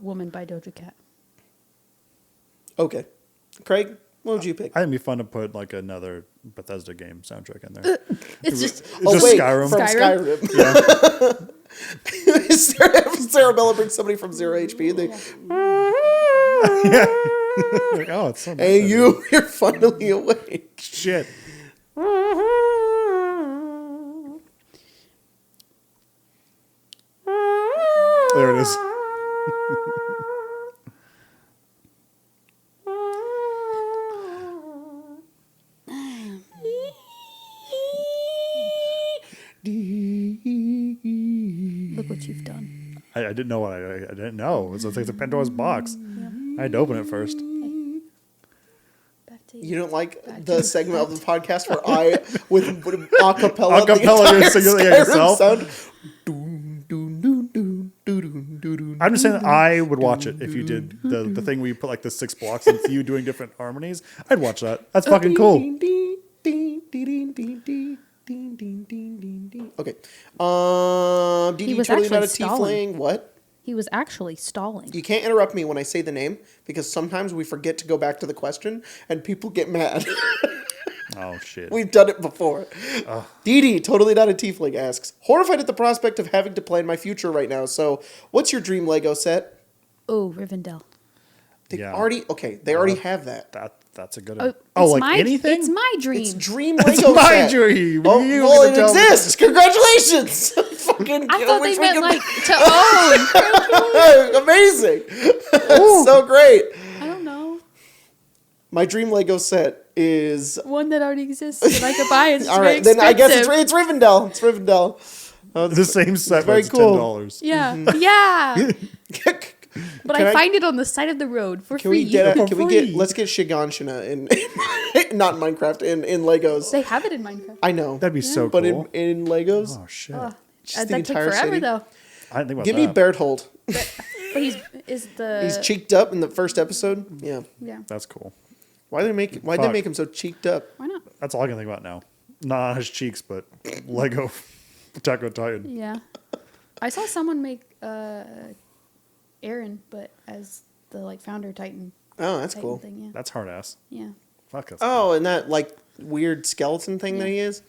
Woman by Doja Cat. Okay. Craig, what would you pick? I think it'd be fun to put like another Bethesda game soundtrack in there. It's just Just Skyrim. From Skyrim? Skyrim. Sarah Bella brings somebody from 0 HP and they, Like, oh, it's so nice. hey, you're finally awake. Shit. There it is. look what you've done. I didn't know what I didn't know. It's like a Pandora's box. I had to open it first. Back to You don't like the segment of the podcast where I, with acapella, Acapella, you're singing it yourself? sound. Doom, doom, doom, doom, doom, doom, doom, I'm just saying that I would watch it if you did the thing where you put like the 6 blocks and it's you doing different harmonies. I'd watch that. That's fucking cool. Okay. He DD was totally not a actually stalling. tiefling. What? He was actually stalling. You can't interrupt me when I say the name because sometimes we forget to go back to the question and people get mad. Oh shit. We've done it before. Dee totally not a tiefling, asks, horrified at the prospect of having to plan my future right now. So, what's your dream Lego set? Oh, Rivendell. They Yeah. already have that. That's a good Oh, one. Oh, it's like my, anything? It's my dream. It's dream That's Lego my set. dream. Oh, You well, get it to tell me. exists. Congratulations. Fucking, I thought they wish we meant could- like to own. Amazing. So great. I don't know. My dream Lego set is One that already exists that I could buy. It's all very right. Then I guess expensive. it's Rivendell. It's Rivendell. Oh, The same set, very but it's cool. $10. Yeah, yeah. But Can I find it on the side of the road for Can free. we get? For Can we get? free. Let's get Shiganshina in, not in Minecraft, in Legos. They have it in Minecraft. I know, That'd be so but cool. in Legos, Oh shit! Oh, Just the that'd take entire forever city. though. I didn't think about give me that. Berthold. But He's cheeked up in the first episode. Yeah. yeah. That's cool. Why'd they make him so cheeked up? Why not? That's all I can think about now. Not on his cheeks, but Lego Attack on Titan. Yeah. I saw someone make Aaron, but as the like founder Titan. Oh, that's Titan cool. Thing, yeah. That's hard ass. Yeah. Fuck us. Oh, and that like weird skeleton thing that he is.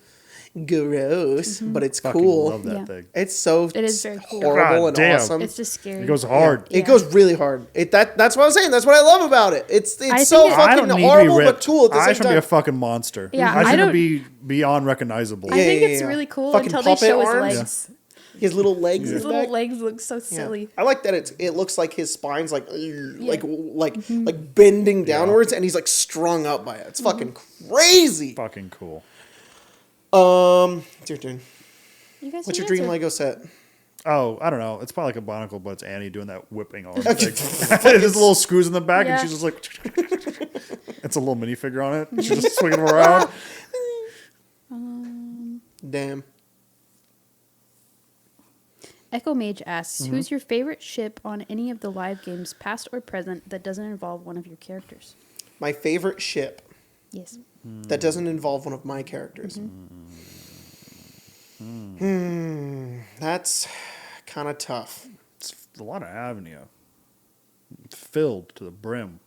Gross, but it's Fucking cool. love that Yeah. thing. It's so It is very cool. horrible God and damn. awesome. It's just scary. It goes hard. It Yeah. goes really hard. That's what I was saying. That's what I love about it. It's I so think it- I don't fucking need to be horrible but ripped. cool at the I same should time. be a fucking monster. Yeah, I I shouldn't don't- be beyond recognizable. I Yeah, think yeah, it's yeah. really cool Fucking until they puppet show his arms. legs. His little legs. in His his little back. legs look so Yeah. silly. I like that it looks like his spine's like like bending downwards and he's like strung up by it. It's fucking crazy. Fucking cool. It's your turn. You guys What's your should dream answer. Lego set? Oh, I don't know. It's probably like a barnacle, but it's Annie doing that whipping arm thing. There's little screws in the back, Yeah. and she's just like, it's a little minifigure on it. And she's just swinging them around. Damn. Echo Mage asks, "Who's your favorite ship on any of the live games, past or present, that doesn't involve one of your characters?" My favorite ship Yes. that doesn't involve one of my characters. That's kind of tough. It's a lot of avenue. It's filled to the brim.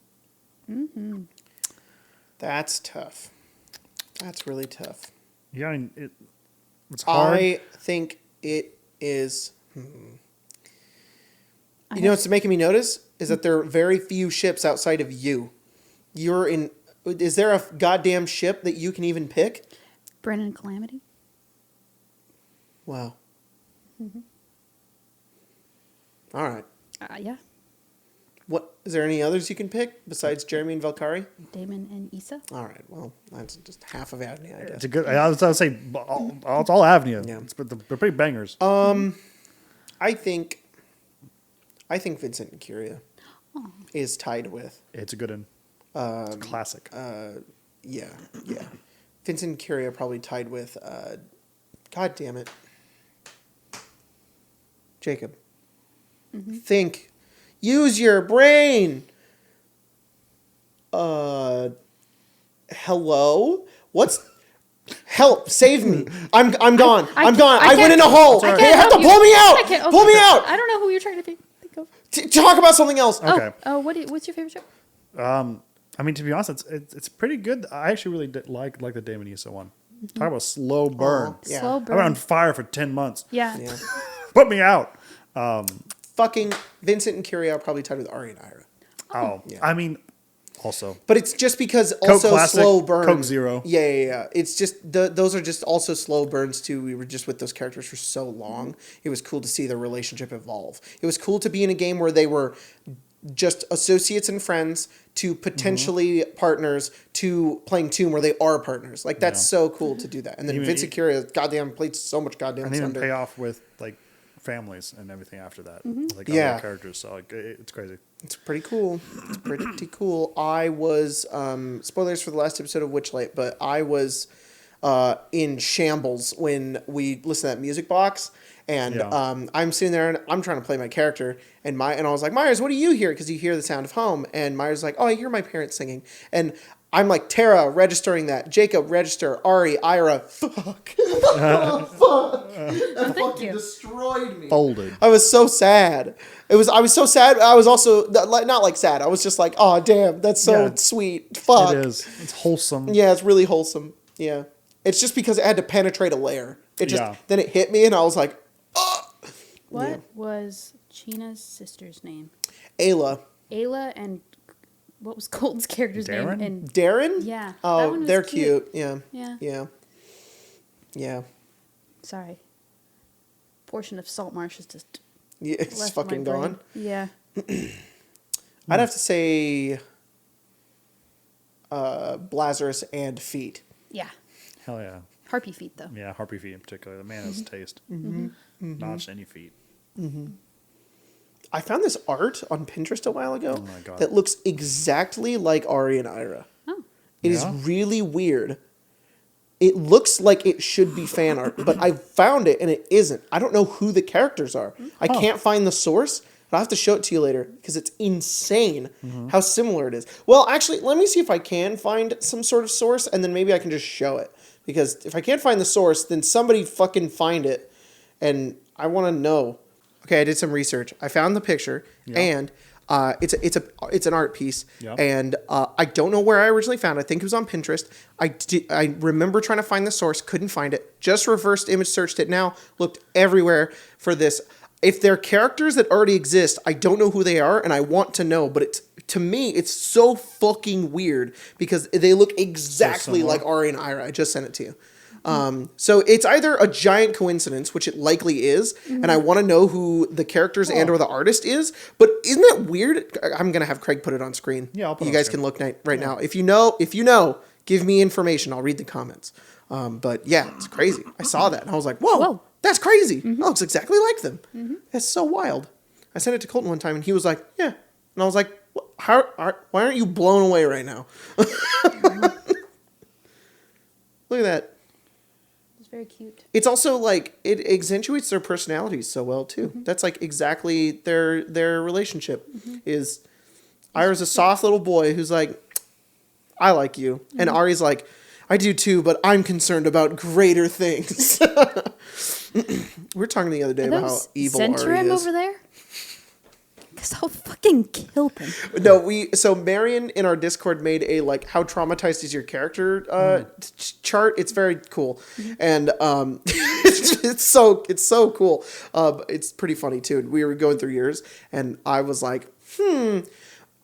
That's tough. That's really tough. Yeah, I mean, it's hard. I think it is. You know what's making me notice is that there are very few ships outside of you. You're in. Is there a goddamn ship that you can even pick? Brennan Calamity. Wow. All right. Yeah. What is there any others you can pick besides Jeremy and Valkyrie? Damon and Issa. All right. Well, that's just half of Adney, I guess. It's a good. I was going to say, it's all avenue. Yeah. But they're pretty bangers. I think Vincent and Curia is tied with. It's a good one. It's a classic. Yeah. Vincent and Curia probably tied with. God damn it, Jacob. Think. Use your brain. Hello. What's? Help! Save me! I'm gone. I'm gone. I went in a hole. I You can't have to help you. pull me out. I can't- Pull me out. I don't know who you're trying to think of. Talk about something else. Okay. Oh, what's your favorite ship? I mean, to be honest, it's pretty good. I actually really did like the Damon Issa one. Talk about slow burn. Yeah. Slow I burn. went on fire for 10 months. Yeah. Yeah. Put me out. Fucking Vincent and Curia are probably tied with Ari and Ira. Oh, Yeah. I mean, also. But it's just because also Classic, slow burn. Coke Zero. Yeah. It's just those are just also slow burns too. We were just with those characters for so long. It was cool to see their relationship evolve. It was cool to be in a game where they were just associates and friends to potentially partners to playing Tomb where they are partners. Like that's so cool to do that. And then Even- Vincent Curia, goddamn, played so much goddamn And even Thunder. pay off with like families and everything after that. Like Yeah. other characters. So like it's crazy. It's pretty cool. It's pretty cool. I was spoilers for the last episode of Witchlight, but I was in shambles when we listened to that music box, and Yeah. I'm sitting there and I'm trying to play my character, and I was like, Myers, what do you hear? Because you hear the sound of home, and Myers was like, oh, I hear my parents singing, and I'm like, Tara registering that, Jacob register, Ari, Ira, fuck, fuck, that fucking destroyed me. Folded. I was so sad. I was so sad. I was also not like sad. I was just like, oh damn, that's so Yeah. sweet. Fuck. It is. It's wholesome. Yeah, it's really wholesome. Yeah, it's just because it had to penetrate a layer. It just Yeah. then it hit me, and I was like, What Yeah. was China's sister's name? Ayla, Ayla, and what was Colton's character's Darren? name? And Darren. yeah. that Oh, one was they're cute. Yeah. Yeah. Yeah. Yeah. Sorry. Portion of Salt Marsh is just Yeah. It's left my fucking brain. gone. Yeah. I'd have to say, Blazarus and Feet. Yeah. Hell yeah. Harpy feet, though. Yeah, harpy feet in particular. The man has taste. Not just any feet. I found this art on Pinterest a while ago Oh my God. that looks exactly like Ari and Ira. Oh. It is Yeah? really weird. It looks like it should be fan art, but I found it and it isn't. I don't know who the characters are. I can't find the source, but I'll have to show it to you later because it's insane how similar it is. Well, actually, let me see if I can find some sort of source and then maybe I can just show it. Because if I can't find the source, then somebody fucking find it and I want to know. Okay, I did some research. I found the picture and it's an art piece, and I don't know where I originally found it. I think it was on Pinterest. I remember trying to find the source, couldn't find it. Just reversed image searched it now, looked everywhere for this. If they're characters that already exist, I don't know who they are, and I want to know. But to me, it's so fucking weird because they look exactly like Ari and Ira. I just sent it to you. So it's either a giant coincidence, which it likely is, and I want to know who the characters and or the artist is. But isn't that weird? I'm gonna have Craig put it on screen. Yeah, I'll put it you on guys screen. can look right now. If you know, give me information. I'll read the comments. But yeah, it's crazy. I saw that and I was like, whoa. That's crazy. That looks exactly like them. That's so wild. I sent it to Colton one time and he was like, yeah. And I was like, why aren't you blown away right now? Look at that. It's very cute. It's also like, it accentuates their personalities so well too. That's like exactly their relationship is Ira's a soft little boy who's like, I like you. And Ari's like, I do too, but I'm concerned about greater things. We were talking the other day about how evil Ari Zentrum is. over there? Because I'll fucking kill them. No, so Marion in our Discord made a like how traumatized is your character chart. It's very cool, and it's so cool. It's pretty funny too. We were going through yours, and I was like,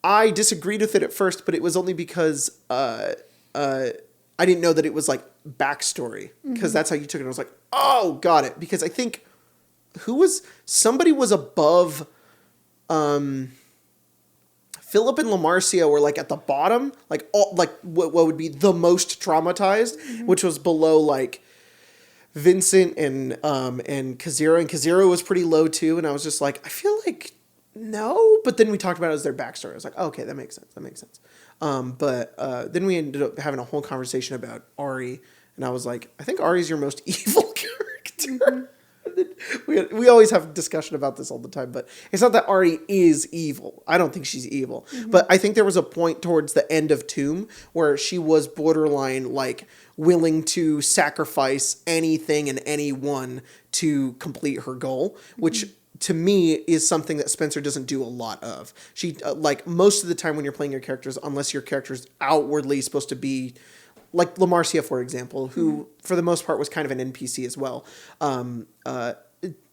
I disagreed with it at first, but it was only because I didn't know that it was like backstory because that's how you took it. I was like, oh, got it. Because I think somebody was above. Philip and Lamarcia were like at the bottom, like what would be the most traumatized, which was below like Vincent and Kazira, and Kazira was pretty low too. And I was just like, I feel like no, but then we talked about it as their backstory. I was like, oh, okay, that makes sense. But then we ended up having a whole conversation about Ari, and I was like, I think Ari's your most evil character. We always have a discussion about this all the time, but it's not that Ari is evil. I don't think she's evil. But I think there was a point towards the end of Tomb where she was borderline like willing to sacrifice anything and anyone to complete her goal, which to me is something that Spencer doesn't do a lot of. She like most of the time when you're playing your characters, unless your character's outwardly supposed to be like Lamarcia, for example, who for the most part was kind of an NPC as well.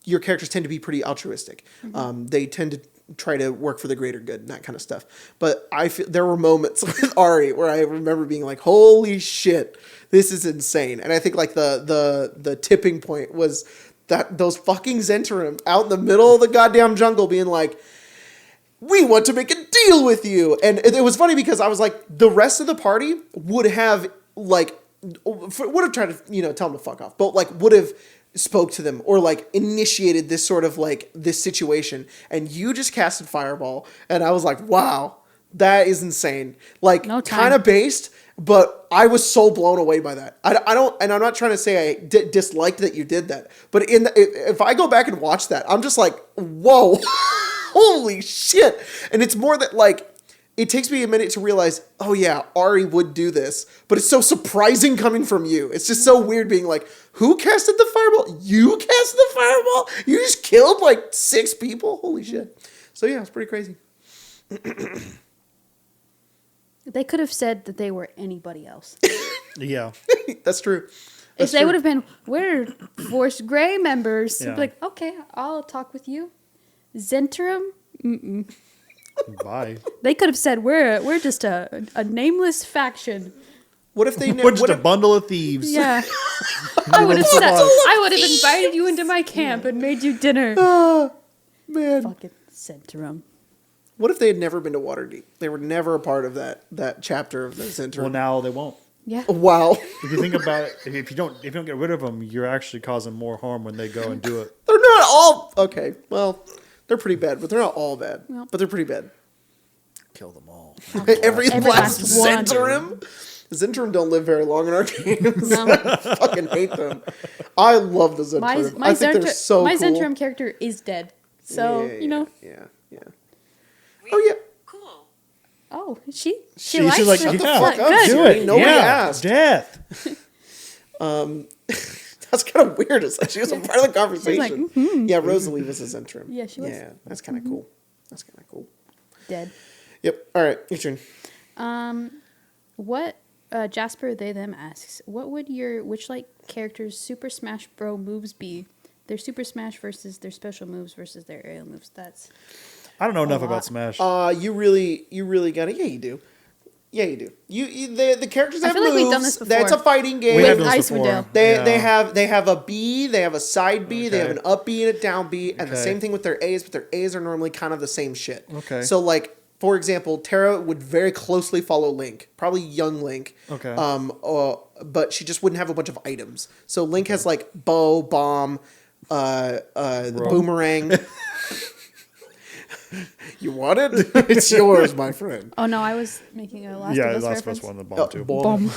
Your characters tend to be pretty altruistic. They tend to try to work for the greater good and that kind of stuff. But I feel there were moments with Ari where I remember being like, holy shit, this is insane. And I think like the tipping point was that those fucking Zentrum out in the middle of the goddamn jungle being like, we want to make a deal with you. And it was funny because I was like, the rest of the party would have like, would have tried to, tell them to fuck off, but like would have spoke to them or like initiated this sort of like this situation. And you just casted Fireball. And I was like, wow, that is insane. Like kind of based, but I was so blown away by that. I don't, and I'm not trying to say I disliked that you did that, but if I go back and watch that, I'm just like, whoa, holy shit. And it's more that like, it takes me a minute to realize, oh yeah, Ari would do this, but it's so surprising coming from you. It's just so weird being like, who casted the Fireball? You casted the Fireball? You just killed like 6 people? Holy shit. So yeah, it's pretty crazy. They could have said that they were anybody else. Yeah. That's true. If they would have been, we're Force Grey members, Yeah. I'd be like, okay, I'll talk with you. Zentrum? Bye. They could have said, we're just a nameless faction. What if they We're just a bundle of thieves. Yeah. I would have invited you into my camp and made you dinner. Oh, man. Fucking Zentrum. What if they had never been to Waterdeep? They were never a part of that chapter of the Zentrum. Well, now they won't. Yeah. Wow. If you think about it, if you don't get rid of them, you're actually causing more harm when they go and do it. They're not all okay. Well, they're pretty bad, but they're not all bad. Well. But they're pretty bad. Kill them all. Every last last one. Zentrum. Zentrum don't live very long in our games. No. I fucking hate them. I love the Zentrum. I think they're so my cool. Zentrum character is dead. So, Yeah, you know. Yeah. Oh yeah. Cool. Oh, she She's likes like, it. Shut the yeah, fuck up, Good. Do Siri. it. Nobody yeah. asked. Death. That's kind of weird. It's like she was a part of the conversation. like, mm-hmm. Yeah, Rosalie was a Zentrum. Yeah, she was. Yeah, that's kind of cool. That's kind of cool. Dead. Yep. All right, your turn. What Jasper they them asks, what would your Witchlight character's Super Smash Bro moves be? Their Super Smash versus their special moves versus their aerial moves. That's I don't know enough lot. about Smash. You really got it. Yeah, you do. Yeah, you do. The characters I have feel like moves. we've done this before. That's a fighting game. we With had this Icewind before. Dale. They Yeah. have a B, they have a side B, they have Okay. an up B and a down B, and the Okay. same thing with their A's, but their A's are normally kind of the same shit. Okay. So like, for example, Terra would very closely follow Link, probably young Link. Okay. But she just wouldn't have a bunch of items. So Link has like bow, bomb, the Rope. boomerang. You want it? It's yours, my friend. Oh no, I was making a Last Yeah, of Us Last of reference. Us one, the bomb too. Bomb.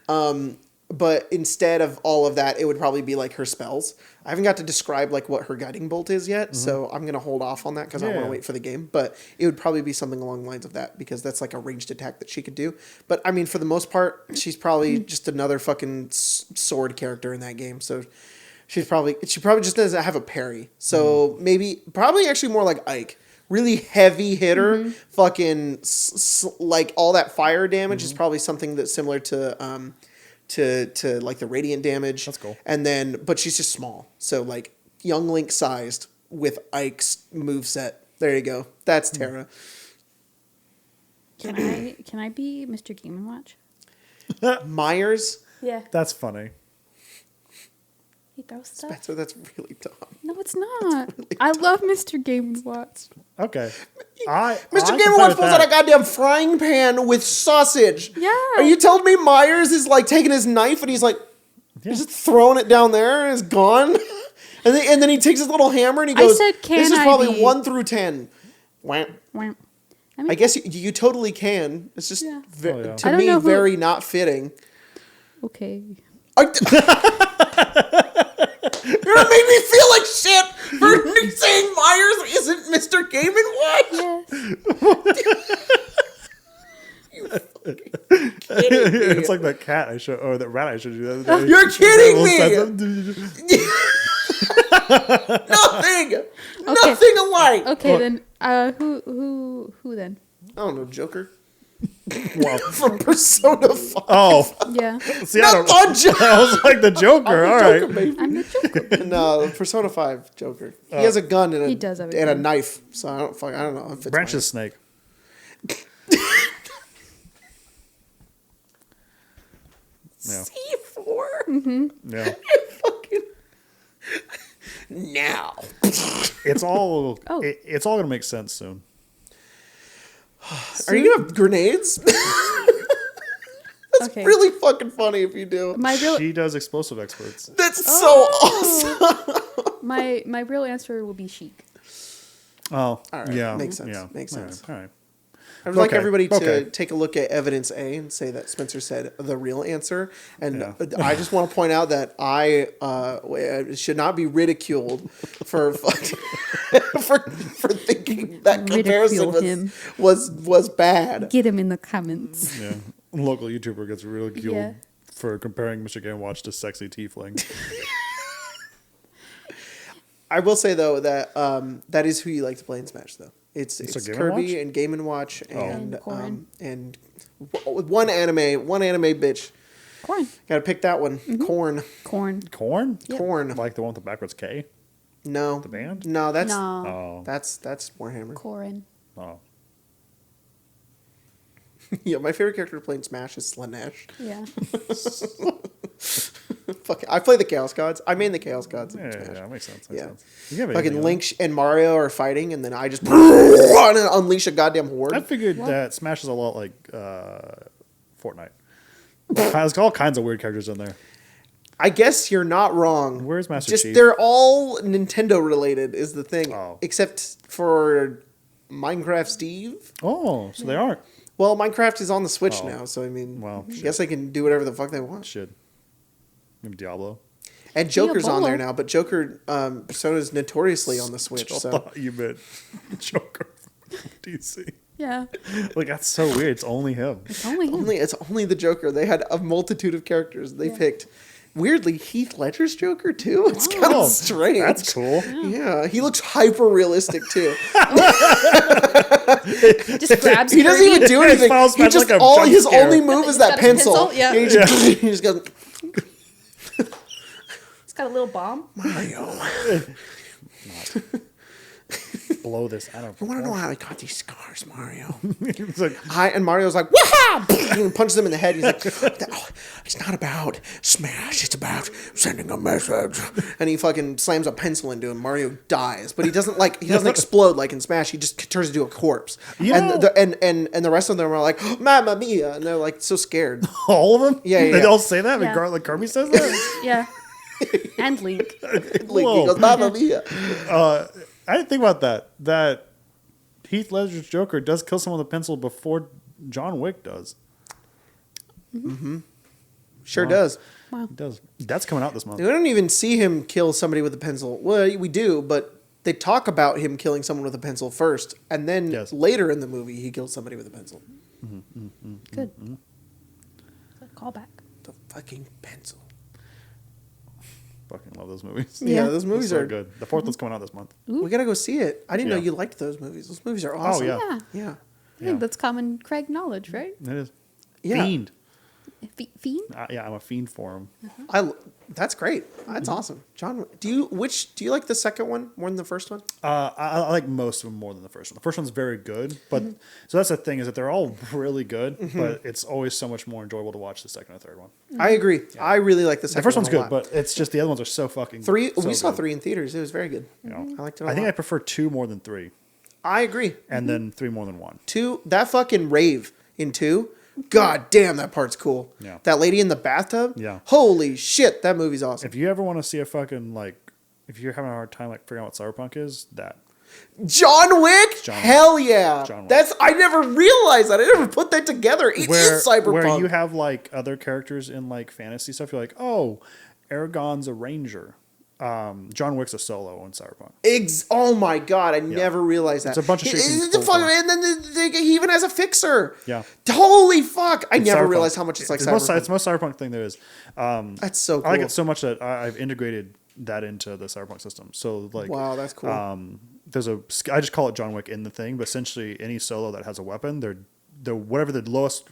Bomb. But instead of all of that, it would probably be like her spells. I haven't got to describe like what her guiding bolt is yet, so I'm gonna hold off on that because I want Yeah. to wait for the game. But it would probably be something along the lines of that because that's like a ranged attack that she could do. But I mean, for the most part, she's probably just another fucking sword character in that game. So she probably just doesn't have a parry. So probably actually more like Ike. Really heavy hitter, fucking like all that fire damage is probably something that's similar to like the radiant damage. That's cool. And then, but she's just small, so like young Link sized with Ike's moveset. There you go. That's Terra. Can I be Mr. Game and Watch? Myers. Yeah. That's funny. He throws stuff. Spencer, that's really dumb. No, it's not. I love Mr. Game and Watch. Okay. Mr. I Game can and play Watch with pulls out that. a goddamn frying pan with sausage. Yeah. Are you telling me Myers is like taking his knife and he's like, Yeah. he's just throwing it down there and it's gone? and then he takes his little hammer and he I goes, said, "Can this is I probably be-" 1 through 10. Wham. Wham. I mean, I guess you totally can. It's just Yeah. Oh, yeah. to I don't me know who- very not fitting. okay. You're gonna make me feel like shit for saying Myers isn't Mr. Game and Watch. Yes. It's like that cat I showed, or that rat I showed you the other day. You're kidding Little me. sensor. Nothing. Nothing alike. Okay, then. Who then? I don't know, Joker Wow. from Persona 5. Oh, Yeah. see, I don't Not the Joker. I was like the Joker. All right. I'm the Joker. No, Persona 5 Joker. He has a gun and He does have a and a gun. knife. So I don't know if it's Branches snake. Yeah. C4. Yeah. Fucking now. It's all. Oh. It's all gonna make sense soon. Are you gonna have grenades? That's Okay. really fucking funny if you do. My real She does explosive experts. That's Oh. so awesome. my real answer will be Sheik. Oh, All right, yeah, makes sense, Yeah. makes All right, sense. All right. I would like Okay, everybody to okay. take a look at evidence A and say that Spencer said the real answer. And Yeah. I just want to point out that I should not be ridiculed for for thinking that comparison Ridicule him. was bad. Get him in the comments. Yeah. Local YouTuber gets ridiculed Yeah. for comparing Mr. Game Watch to sexy tiefling. I will say though that that is who you like to play in Smash though. It's Game and Kirby Watch? and Game and Watch Oh. and And Corrin. and one anime bitch. Corn. Got to pick that one. Corn. Corn. Corn? Corn. Like the one with the backwards K? No. The band? No, that's No. Oh. that's Warhammer. Corin. Oh. Yeah, my favorite character to play in Smash is Slanesh. Yeah. Fuck, I play the Chaos Gods. I main the Chaos Gods in Yeah, Smash. that makes sense. Yeah. You have Fucking anything Link and Mario are fighting, and then I just unleash a goddamn horde. I figured What? that Smash is a lot like Fortnite. There's all kinds of weird characters in there. I guess you're not wrong. Where's Master Just Chief? they're all Nintendo related is the thing. Oh. Except for Minecraft Steve. Oh, so they aren't. Well, Minecraft is on the Switch Oh. now, so I mean, Well, I shit. guess they can do whatever the fuck they want. Shit. Maybe Diablo. And Joker's on Diabolo. there now, but Joker Persona's notoriously on the Switch. I So thought you meant Joker from DC. Yeah. Like, that's so weird. It's only him. It's only him. it's only the Joker. They had a multitude of characters they Yeah. picked. Weirdly, Heath Ledger's Joker too. It's kind Oh, of strange. That's cool. Yeah, he looks hyper realistic too. Just grabs He doesn't Kirby. even do His anything. files He match just like a all jump his scare. only move is He's that got a pencil. pencil, yeah. he just goes It's got a little bomb. Mario. Blow this out of I want to know how I got these scars, Mario. It's like, And Mario's like, "Wow!" and punches him in the head. He's like, "Oh, it's not about smash. It's about sending a message." And he fucking slams a pencil into him. Mario dies, but he doesn't explode like in Smash. He just turns into a corpse. You and know- the rest of them are like, "Mamma mia!" and they're like so scared. all of them? Yeah, yeah, They yeah. all say that? Yeah. Like Kirby says that? Yeah. And Link. Like, Whoa. he goes, "Mamma mia!" I didn't think about that. That Heath Ledger's Joker does kill someone with a pencil before John Wick does. Sure Wow. does. Wow. He does. That's coming out this month. We don't even see him kill somebody with a pencil. Well, we do, but they talk about him killing someone with a pencil first, and then Yes. later in the movie, he kills somebody with a pencil. Good. Callback. The fucking pencil. Fucking love those movies. Yeah, Yeah. those movies So are good. The fourth one's coming out this month. We gotta go see it. I didn't know Yeah. you liked those movies. Those movies are awesome. yeah. Yeah. Yeah. I Yeah. think that's common Craig knowledge, right? It is. Yeah. Fiend. Fiend? Yeah, I'm a fiend for him. That's great. That's awesome. John, do you like the second one more than the first one? I like most of them more than the first one. The first one's very good, but so that's the thing is that they're all really good, but it's always so much more enjoyable to watch the second or third one. I agree. I really like the second The first one one's a good, lot. but it's just the other ones are so fucking we so saw good. 3 in theaters. It was very good. You know? I liked it a I think lot. I prefer 2 more than 3, I agree. and then 3 more than 1. 2, that fucking rave in 2, god damn, that part's cool. Yeah. That lady in the bathtub? Yeah. Holy shit, that movie's awesome. If you ever want to see a fucking if you're having a hard time figuring out what cyberpunk is, that John Wick? John Wick. Hell yeah. John Wick. That's I never realized that. I never put that together. It is cyberpunk. where you have other characters in fantasy stuff. You're like, oh, Aragon's a ranger. John Wick's a solo in cyberpunk. Oh my god, I never realized that. It's a bunch of shit you can It's a pull fucking- from. And then he even has a fixer. Yeah. Holy fuck. I It's never cyberpunk. realized how much it's like it's It's cyberpunk. the most cyberpunk thing there is. That's so cool. I like it so much that I've integrated that into the cyberpunk system. So Wow, that's cool. There's I just call it John Wick in the thing, but essentially any solo that has a weapon, they're whatever the lowest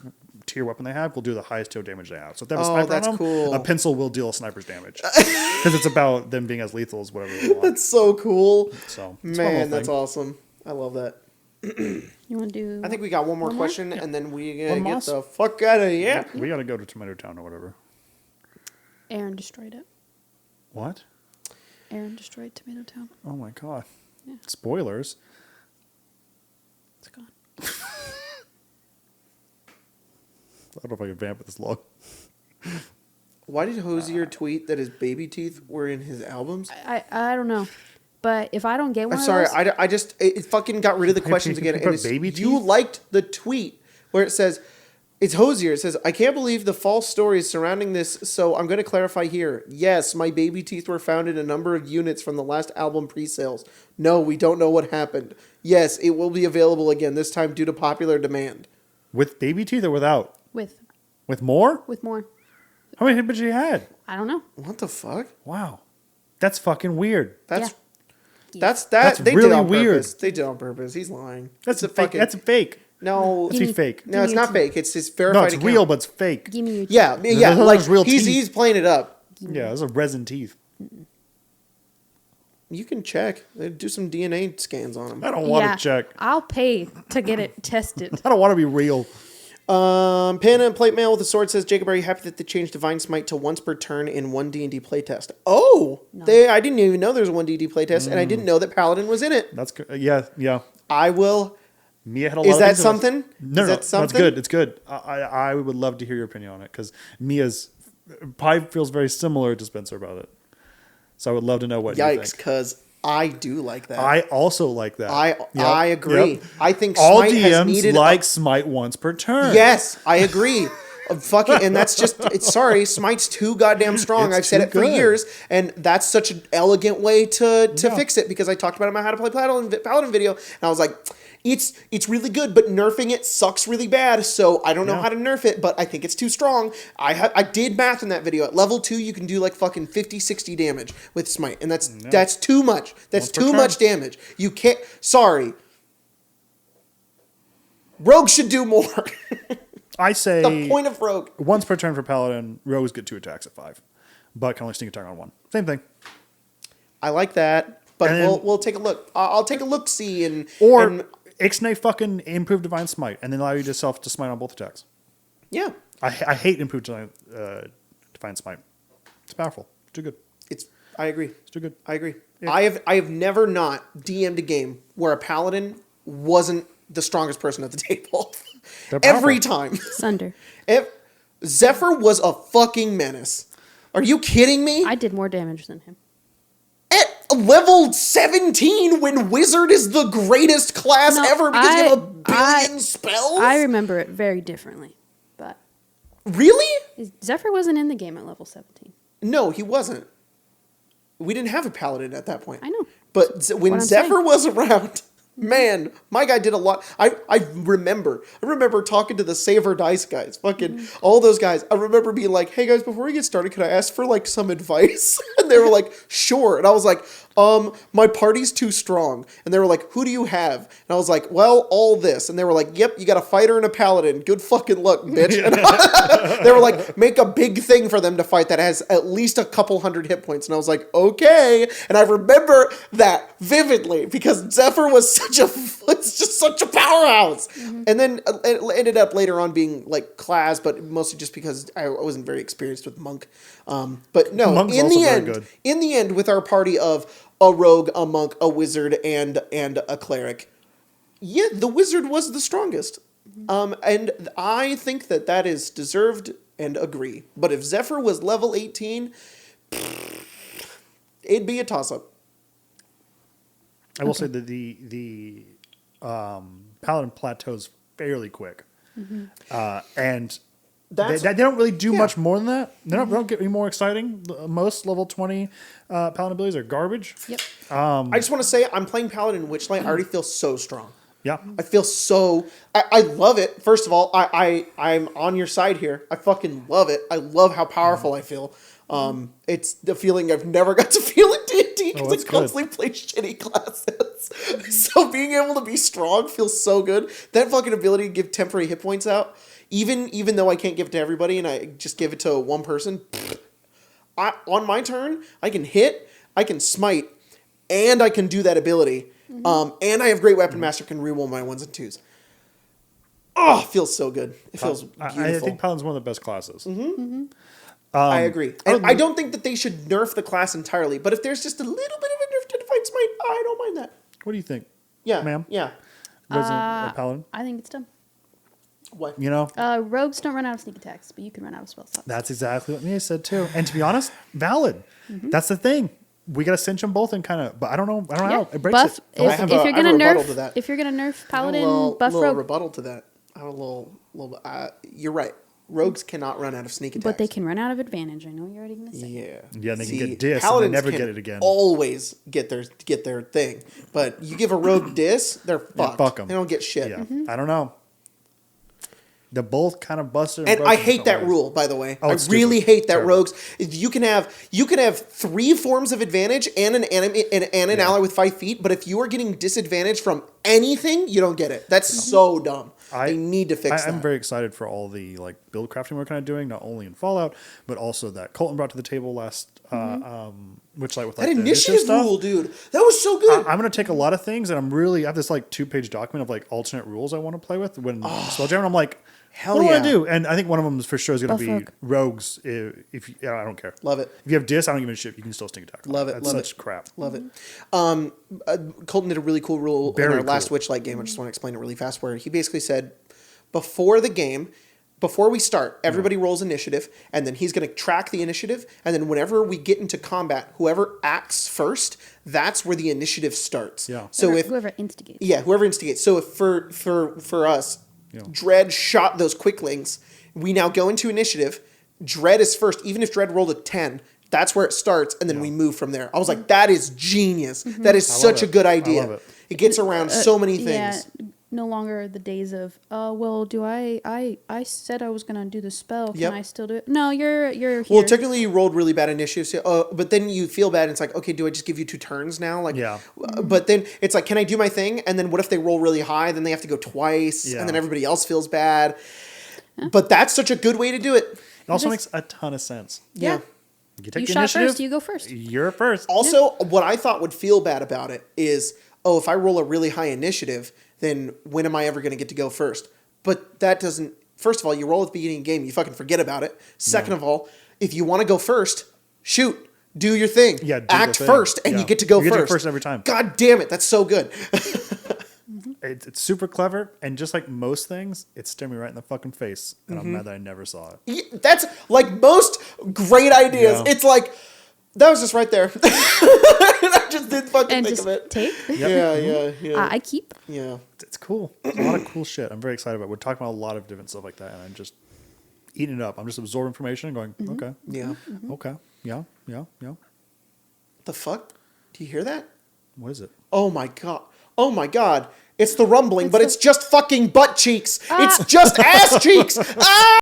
tier weapon they have will do the highest tier damage they have. So if they have a Oh, sniper that's on them, cool. a pencil will deal a sniper's damage because it's about them being as lethal as whatever they want. That's so cool. So it's a fun little Man, that's thing. awesome. I love that. You want to do? I think we got one more One more? question, and then we One get moss? the fuck out of here. We got to go to Tomato Town or whatever. Aaron destroyed it. What? Aaron destroyed Tomato Town. Oh my god! Yeah. Spoilers. It's gone. I don't know if I can vamp with this long. Why did Hosier tweet that his baby teeth were in his albums? I don't know, but if I don't get one, I'm sorry, of those, I just it fucking got rid of the questions you again. put And it's, baby you teeth? liked the tweet where it says, it's Hosier. It says, I can't believe the false stories surrounding this, so I'm going to clarify here. Yes, my baby teeth were found in a number of units from the last album pre-sales. No, we don't know what happened. Yes, it will be available again, this time due to popular demand. With baby teeth or without? with More? more. How many did you had? I don't know. What the fuck? Wow, that's fucking weird. That's Yeah. that's That's they really did on weird. purpose. They did on purpose. He's lying. That's It's a fake. That's a fake. no. Let's Give be me- fake. No, it's your not teeth. fake. It's his verified No, it's account. real, but it's fake. Give me your Yeah, teeth. yeah. Those are Like real he's teeth. playing it up. Yeah, those are resin teeth. You can check. They do some DNA scans on him. I don't want Yeah, to check. I'll pay to get it tested. I don't want to be real. Panda and plate mail with a sword says, Jacob, are you happy that they changed Divine Smite to once per turn in one D&D playtest? Oh, No. I didn't even know there was one D&D playtest, and I didn't know that Paladin was in it. That's good. Yeah. I will Mia had a lot Is of that things something? No, Is no, that something? that's good. It's good. I would love to hear your opinion on it because Mia's probably feels very similar to Spencer about it. So I would love to know what you Yikes, think. because I do like that. I also like that. I agree. Yep. I think All Smite has DMs needed like Smite once per turn. Yes, I agree. Fucking, and that's just. Sorry, Smite's too goddamn strong. It's I've said too it for good. years, and that's such an elegant way to Yeah. fix it because I talked about it in my How to Play Paladin video, and I was like, it's really good, but nerfing it sucks really bad. So I don't know Yeah. how to nerf it, but I think it's too strong. I did math in that video. At level 2, you can do like fucking 50, 60 damage with Smite, and that's too much. That's Once per too turn. much damage. You can't. Sorry. Rogue should do more. I say The point of Rogue. once per turn for Paladin, rogues get 2 attacks at 5, but can only sneak attack on 1. Same thing. I like that, but And then- we'll take a look. I'll take a look, see, and Or Ixnay fucking improve Divine Smite and then allow you to smite on both attacks. yeah, I hate improved Divine Smite. It's powerful. It's too good. I agree. It's too good. I agree. Yeah. I have never not DM'd a game where a paladin wasn't the strongest person at the table. They're powerful. Every time. Sunder. Zephyr was a fucking menace. Are you kidding me? I did more damage than him. At level 17, when Wizard is the greatest class No, ever because you have a I- billion spells? I remember it very differently. But Really? Zephyr wasn't in the game at level 17. No, he wasn't. We didn't have a paladin at that point. I know. But when I'm Zephyr saying. was around, man, my guy did a lot. I remember talking to the Saver Dice guys, fucking all those guys. I remember being like, "Hey guys, before we get started, could I ask for like some advice?" And they were like, "Sure." And I was like, my party's too strong." And they were like, "Who do you have?" And I was like, "Well, all this." And they were like, "Yep, you got a fighter and a paladin. Good fucking luck, bitch." And they were like, "Make a big thing for them to fight that has at least a couple hundred hit points." And I was like, "Okay." And I remember that vividly because Zephyr was such a powerhouse. And then it ended up later on being like class, but mostly just because I wasn't very experienced with Monk. But no, Monk's in also the very end, good. in the end, with our party of a rogue, a monk, a wizard, and a cleric, yeah, the wizard was the strongest. And I think that is deserved and agree. But if Zephyr was level 18, it'd be a toss-up. I will say that the Paladin plateaus fairly quick. And That's they don't really do yeah. much more than that. They don't get any more exciting. Most level 20 Paladin abilities are garbage. Yep. I just want to say I'm playing Paladin Witchlight. I already feel so strong. Yeah. I feel so. I love it. First of all, I'm on your side here. I fucking love it. I love how powerful I feel. It's the feeling I've never got to feel in D&D because I that's good. constantly play shitty classes. So being able to be strong feels so good. That fucking ability to give temporary hit points out, even though I can't give it to everybody and I just give it to one person. On my turn, I can hit, I can smite, and I can do that ability. And I have Great Weapon Master, can reroll my 1s and 2s. Oh, it feels so good. It feels beautiful. I think Paladin's one of the best classes. I agree. And I don't think that they should nerf the class entirely, but if there's just a little bit of a nerf to Divine Smite, I don't mind that. What do you think? Yeah. Ma'am? Yeah. Resident Paladin? I think it's done. What? You know? Rogues don't run out of sneak attacks, but you can run out of spell slots. That's exactly what Mia said too. And to be honest, valid. That's the thing. We gotta cinch them both and kind of, but I don't know how it breaks buff, it. If, I have if a- you're I have gonna a rebuttal nerf, to that. if you're gonna nerf I have a paladin, buff little rogue, rebuttal to that. I have a little you're right. Rogues cannot run out of sneak attacks. but they can run out of advantage. I know what you're already gonna say. Yeah. Yeah, they can See, get dis and they Paladins never can get it again. Always get their thing. But you give a rogue dis, they're fucked. fuck 'em. They don't get shit. Yeah, I don't know. They're both kind of busted. And broken I in hate different that ways. rule, by the way. Oh, I it's really stupid. hate that Terrible. rogues. You can have 3 forms of advantage and an enemy and an ally with 5 feet, but if you are getting disadvantage from anything, you don't get it. That's so dumb. They need to fix that. I'm very excited for all the like build crafting we're kind of doing, not only in Fallout, but also that Colton brought to the table last Witchlight with like That the initiative stuff. rule, dude. That was so good. I'm going to take a lot of things, and I have this like 2-page document of like alternate rules I want to play with when Spelljammer. I'm like, Hell what do yeah. I do? And I think one of them for sure is going to be Bullfrog. rogues. If you, I don't care. Love it. If you have dis, I don't give a shit. You can still sneak attack. Love it, That's love such it. crap. Love it. Colton did a really cool rule Very in our last cool. Witchlight game. I just want to explain it really fast. Where he basically said, before the game, before we start, everybody rolls initiative, and then he's going to track the initiative, and then whenever we get into combat, whoever acts first, that's where the initiative starts. Yeah. So if whoever instigates. yeah, whoever instigates. So if for us, Yeah. Dread shot those quicklings. We now go into initiative. Dread is first, even if Dread rolled a 10. That's where it starts, and then we move from there. I was like, that is genius. That is such a it. good I idea. love it. It gets around so many things. Yeah, no longer the days of, well, do I said I was going to do the spell. Can Yep. I still do it? No, you're here. Well, technically, you rolled really bad initiative, so, but then you feel bad. And it's like, okay, do I just give you 2 turns now? Like, Yeah. But then it's like, can I do my thing? And then what if they roll really high? Then they have to go twice, Yeah. and then everybody else feels bad. But that's such a good way to do it. It also Just- makes a ton of sense. Yeah. You take You the shot initiative, first, you go first. You're first. Also, what I thought would feel bad about it is, oh, if I roll a really high initiative, then when am I ever going to get to go first? But that doesn't. First of all, you roll at the beginning of the game, you fucking forget about it. Second of all, if you want to go first, shoot, do your thing. Yeah, do the act thing. first, and Yeah. you get to go You get to go first. first every time. God damn it, that's so good. It's super clever, and just like most things, it stared me right in the fucking face, and Mm-hmm. I'm mad that I never saw it. Yeah, that's like most great ideas. Yeah. It's like that was just right there. And I just didn't fucking And think just of it. take. Yeah. I keep. Yeah. It's cool. It's a lot of cool shit. I'm very excited about it. We're talking about a lot of different stuff like that, and I'm just eating it up. I'm just absorbing information and going, okay, Yeah. okay, yeah. The fuck? Do you hear that? What is it? Oh my god. Oh my god. It's the rumbling, It's but the- it's just fucking butt cheeks. It's just ass cheeks. Ah!